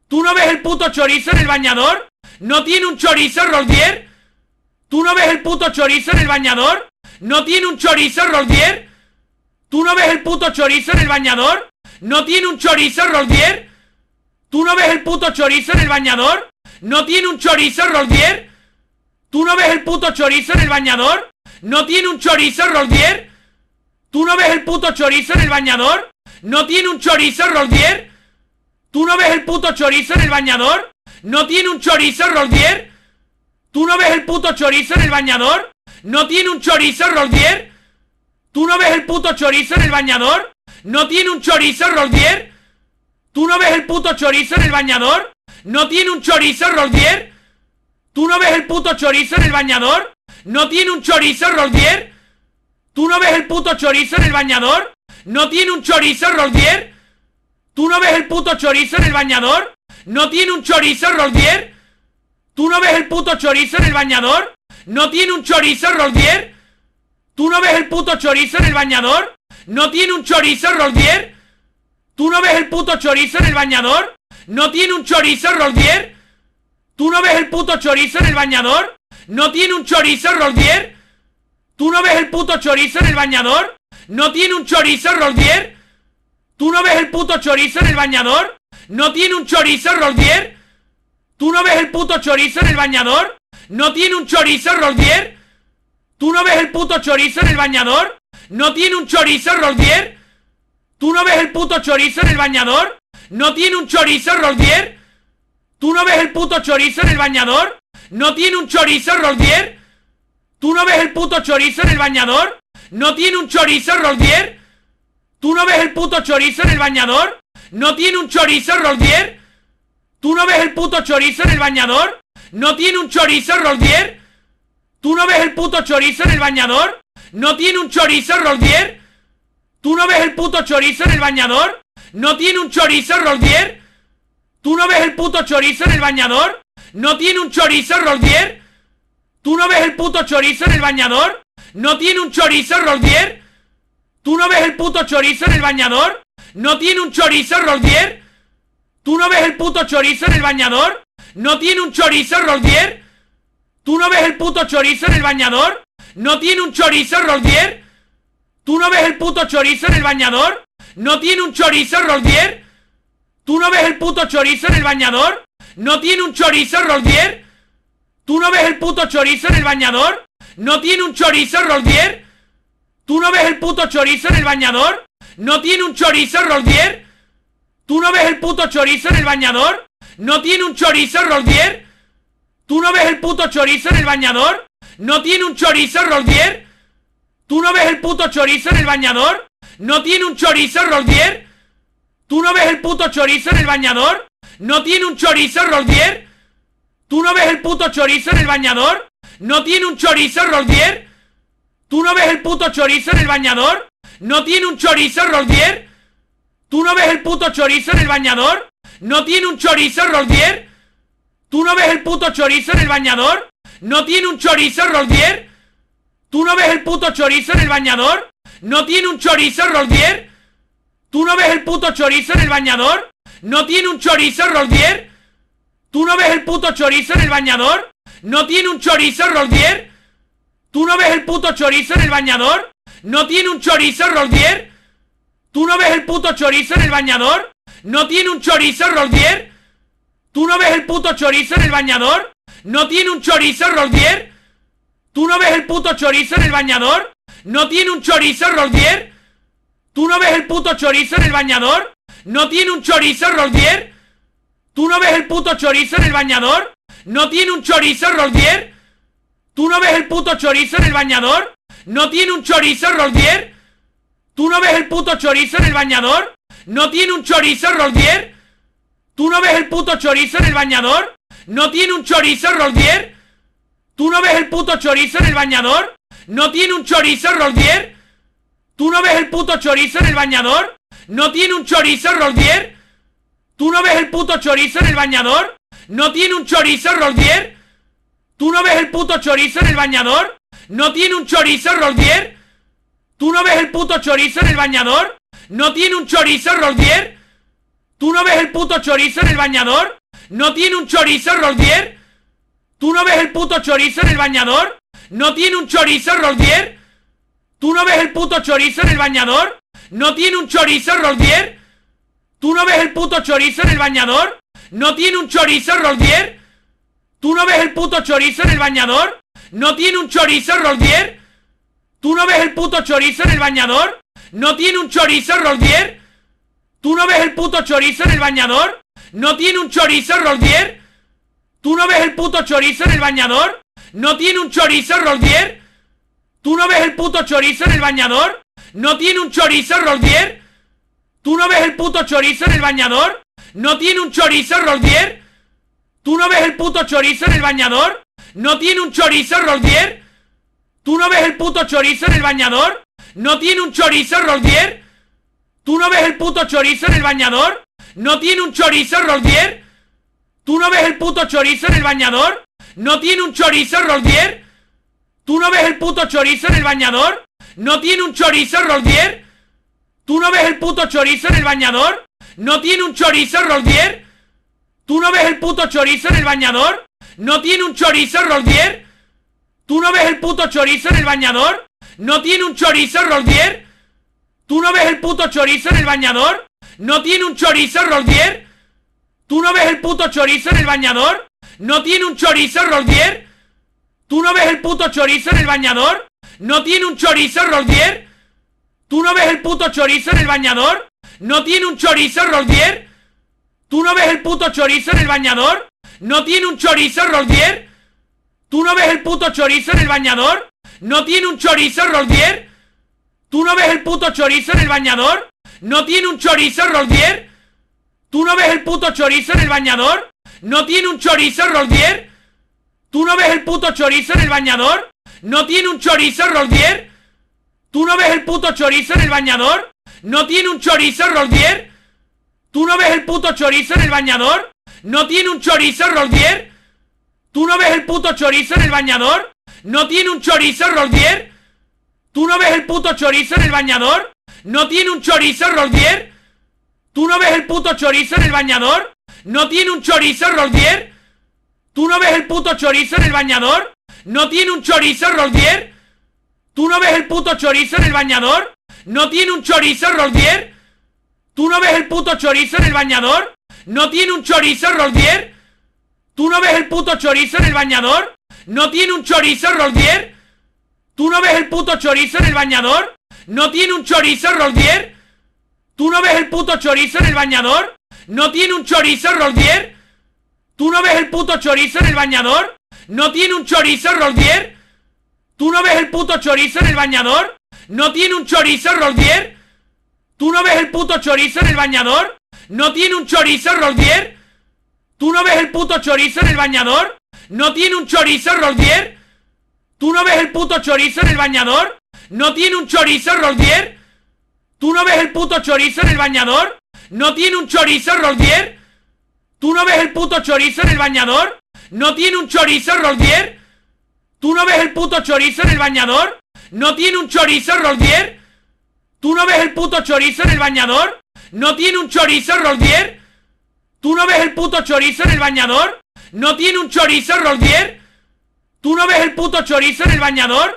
¿Tú no ves el puto chorizo en el bañador? ¿No tiene un chorizo, Roldier? ¿Tú no ves el puto chorizo en el bañador? ¿No tiene un chorizo, Roldier? ¿Tú no ves el puto chorizo en el bañador? ¿No tiene un chorizo, Roldier? ¿Tú no ves el puto chorizo en el bañador? ¿No tiene un chorizo, Roldier? ¿Tú no ves el puto chorizo en el bañador? ¿No tiene un chorizo, Roldier? ¿Tú no ves el puto chorizo en el bañador? ¿No tiene un chorizo, Roldier? ¿Tú no ves el puto chorizo en el bañador? ¿No tiene un chorizo, Roldier? ¿Tú no ves el puto chorizo en el bañador? ¿No tiene un chorizo, Roldier? ¿Tú no ves el puto chorizo en el bañador? ¿No tiene un chorizo, Roldier? ¿Tú no ves el puto chorizo en el bañador? ¿No tiene un chorizo, Roldier? ¿Tú no ves el puto chorizo en el bañador? ¿No tiene un chorizo, Roldier? ¿Tú no ves el puto chorizo en el bañador? ¿No tiene un chorizo, Roldier? ¿Tú no ves el puto chorizo en el bañador? ¿No tiene un chorizo, Roldier? ¿Tú no ves el puto chorizo en el bañador? ¿No tiene un chorizo, Roldier? ¿Tú no ves el puto chorizo en el bañador? ¿No tiene un chorizo, Roldier? ¿Tú no ves el puto chorizo en el bañador? ¿No tiene un chorizo, Roldier? ¿Tú no ves el puto chorizo en el bañador? ¿No tiene un chorizo, Roldier? ¿Tú no ves el puto chorizo en el bañador? ¿No tiene un chorizo, Roldier? ¿Tú no ves el puto chorizo en el bañador? ¿No tiene un chorizo, Roldier? ¿Tú no ves el puto chorizo en el bañador? ¿No tiene un chorizo, Roldier? ¿Tú no ves el puto chorizo en el bañador? ¿No tiene un chorizo, Roldier? ¿Tú no ves el puto chorizo en el bañador? ¿No tiene un chorizo, Roldier? ¿Tú no ves el puto chorizo en el bañador? ¿No tiene un chorizo, Roldier? ¿Tú no ves el puto chorizo en el bañador? ¿No tiene un chorizo, Roldier? ¿Tú no ves el puto chorizo en el bañador? ¿No tiene un chorizo, Roldier? ¿Tú no ves el puto chorizo en el bañador? ¿No tiene un chorizo Roldier? ¿Tú no ves el puto chorizo en el bañador? ¿No tiene un chorizo Roldier? ¿Tú no ves el puto chorizo en el bañador? ¿No tiene un chorizo Roldier? ¿Tú no ves el puto chorizo en el bañador? ¿No tiene un chorizo Roldier? ¿Tú no ves el puto chorizo en el bañador? ¿No tiene un chorizo Roldier? ¿Tú no ves el puto chorizo en el bañador? ¿No tiene un chorizo Roldier? ¿Tú no ves el puto chorizo en el bañador? ¿No tiene un chorizo Roldier? ¿Tú no ves el puto chorizo en el bañador? ¿No tiene un chorizo Roldier? ¿Tú no ves el puto chorizo en el bañador? ¿No tiene un chorizo Roldier? ¿Tú no ves el puto chorizo en el bañador? ¿No tiene un chorizo Roldier? ¿Tú no ves el puto chorizo en el bañador? ¿No tiene un chorizo Roldier? ¿Tú no ves el puto chorizo en el bañador? ¿No tiene un chorizo Roldier? ¿Tú no ves el puto chorizo en el bañador? ¿No tiene un chorizo Roldier? ¿Tú no ves el puto chorizo en el bañador? ¿No tiene un chorizo Roldier? ¿Tú no ves el puto chorizo en el bañador? ¿No tiene un chorizo Roldier? ¿Tú no ves el puto chorizo en el bañador? ¿No tiene un chorizo Roldier? ¿Tú no ves el puto chorizo en el bañador? ¿No tiene un chorizo Roldier? ¿Tú no ves el puto chorizo en el bañador? ¿No tiene un chorizo Roldier? ¿Tú no ves el puto chorizo en el bañador? ¿No tiene un chorizo Roldier? ¿Tú no ves el puto chorizo en el bañador? ¿No tiene un chorizo Roldier? ¿Tú no ves el puto chorizo en el bañador? ¿No tiene un chorizo Roldier? ¿Tú no ves el puto chorizo en el bañador? ¿No tiene un chorizo Roldier? ¿Tú no ves el puto chorizo en el bañador? ¿No tiene un chorizo Roldier? ¿Tú no ves el puto chorizo en el bañador? ¿No tiene un chorizo Roldier? ¿Tú no ves el puto chorizo en el bañador? ¿No tiene un chorizo Roldier? ¿Tú no ves el puto chorizo en el bañador? ¿No tiene un chorizo Roldier? ¿Tú no ves el puto chorizo en el bañador? ¿No tiene un chorizo Roldier? ¿Tú no ves el puto chorizo en el bañador? ¿No tiene un chorizo Roldier? ¿Tú no ves el puto chorizo en el bañador? ¿No tiene un chorizo Roldier? ¿Tú no ves el puto chorizo en el bañador? ¿No tiene un chorizo Roldier? ¿Tú no ves el puto chorizo en el bañador? ¿No tiene un chorizo Roldier? ¿Tú no ves el puto chorizo en el bañador? ¿No tiene un chorizo Roldier? ¿Tú no ves el puto chorizo en el bañador? ¿No tiene un chorizo Roldier? ¿Tú no ves el puto chorizo en el bañador? ¿No tiene un chorizo Roldier? ¿Tú no ves el puto chorizo en el bañador? ¿No tiene un chorizo Roldier? ¿Tú no ves el puto chorizo en el bañador? ¿No tiene un chorizo Roldier? ¿Tú no ves el puto chorizo en el bañador? ¿No tiene un chorizo Roldier? ¿Tú no ves el puto chorizo en el bañador? ¿No tiene un chorizo Roldier? ¿Tú no ves el puto chorizo en el bañador? ¿No tiene un chorizo Roldier? ¿Tú no ves el puto chorizo en el bañador? ¿No tiene un chorizo Roldier? ¿Tú no ves el puto chorizo en el bañador? ¿No tiene un chorizo Roldier? ¿Tú no ves el puto chorizo en el bañador? ¿No tiene un chorizo Roldier? ¿Tú no ves el puto chorizo en el bañador? ¿No tiene un chorizo Roldier? ¿Tú no ves el puto chorizo en el bañador? ¿No tiene un chorizo Roldier? ¿Tú no ves el puto chorizo en el bañador? ¿No tiene un chorizo Roldier? ¿Tú no ves el puto chorizo en el bañador? ¿No tiene un chorizo Roldier? ¿Tú no ves el puto chorizo en el bañador? ¿No tiene un chorizo Roldier? ¿Tú no ves el puto chorizo en el bañador? ¿No tiene un chorizo Roldier? ¿Tú no ves el puto chorizo en el bañador? ¿No tiene un chorizo Roldier? ¿Tú no ves el puto chorizo en el bañador? ¿No tiene un chorizo Roldier? ¿Tú no ves el puto chorizo en el bañador? ¿No tiene un chorizo Roldier? ¿Tú no ves el puto chorizo en el bañador? ¿No tiene un chorizo Roldier? ¿Tú no ves el puto chorizo en el bañador? ¿No tiene un chorizo Roldier? ¿Tú no ves el puto chorizo en el bañador? ¿No tiene un chorizo Roldier? ¿Tú no ves el puto chorizo en el bañador? ¿No tiene un chorizo Roldier? ¿Tú no ves el puto chorizo en el bañador? ¿No tiene un chorizo Roldier? ¿Tú no ves el puto chorizo en el bañador? ¿No tiene un chorizo Roldier? ¿Tú no ves el puto chorizo en el bañador? ¿No tiene un chorizo Roldier? ¿Tú no ves el puto chorizo en el bañador? ¿No tiene un chorizo Roldier? ¿Tú no ves el puto chorizo en el bañador? ¿No tiene un chorizo Roldier? ¿Tú no ves el puto chorizo en el bañador? ¿No tiene un chorizo Roldier? ¿Tú no ves el puto chorizo en el bañador? ¿No tiene un chorizo Roldier? ¿Tú no ves el puto chorizo en el bañador? ¿No tiene un chorizo Roldier? ¿Tú no ves el puto chorizo en el bañador? ¿No tiene un chorizo, Roldier? ¿Tú no ves el puto chorizo en el bañador? ¿No tiene un chorizo, Roldier? ¿Tú no ves el puto chorizo en el bañador? ¿No tiene un chorizo, Roldier? ¿Tú no ves el puto chorizo en el bañador? ¿No tiene un chorizo, Roldier? ¿Tú no ves el puto chorizo en el bañador? ¿No tiene un chorizo, Roldier? ¿Tú no ves el puto chorizo en el bañador? ¿No tiene un chorizo, Roldier? ¿Tú no ves el puto chorizo en el bañador? ¿No tiene un chorizo, Roldier? ¿Tú no ves el puto chorizo en el bañador? ¿No tiene un chorizo, Roldier? ¿Tú no ves el puto chorizo en el bañador? ¿No tiene un chorizo, Roldier? ¿Tú no ves el puto chorizo en el bañador? ¿No tiene un chorizo, Roldier? ¿Tú no ves el puto chorizo en el bañador? ¿No tiene un chorizo, Roldier? ¿Tú no ves el puto chorizo en el bañador? ¿No tiene un chorizo, Roldier? ¿Tú no ves el puto chorizo en el bañador? ¿No tiene un chorizo, Roldier? ¿Tú no ves el puto chorizo en el bañador? ¿No tiene un chorizo, Roldier? ¿Tú no ves el puto chorizo en el bañador? ¿No tiene un chorizo, Roldier? ¿Tú no ves el puto chorizo en el bañador? ¿No tiene un chorizo, Roldier? ¿Tú no ves el puto chorizo en el bañador? ¿No tiene un chorizo, Roldier? ¿Tú no ves el puto chorizo en el bañador? ¿No tiene un chorizo, Roldier? ¿Tú no ves el puto chorizo en el bañador? ¿No tiene un chorizo, Roldier? ¿Tú no ves el puto chorizo en el bañador? ¿No tiene un chorizo, Roldier? ¿Tú no ves el puto chorizo en el bañador? ¿No tiene un chorizo, Roldier? ¿Tú no ves el puto chorizo en el bañador?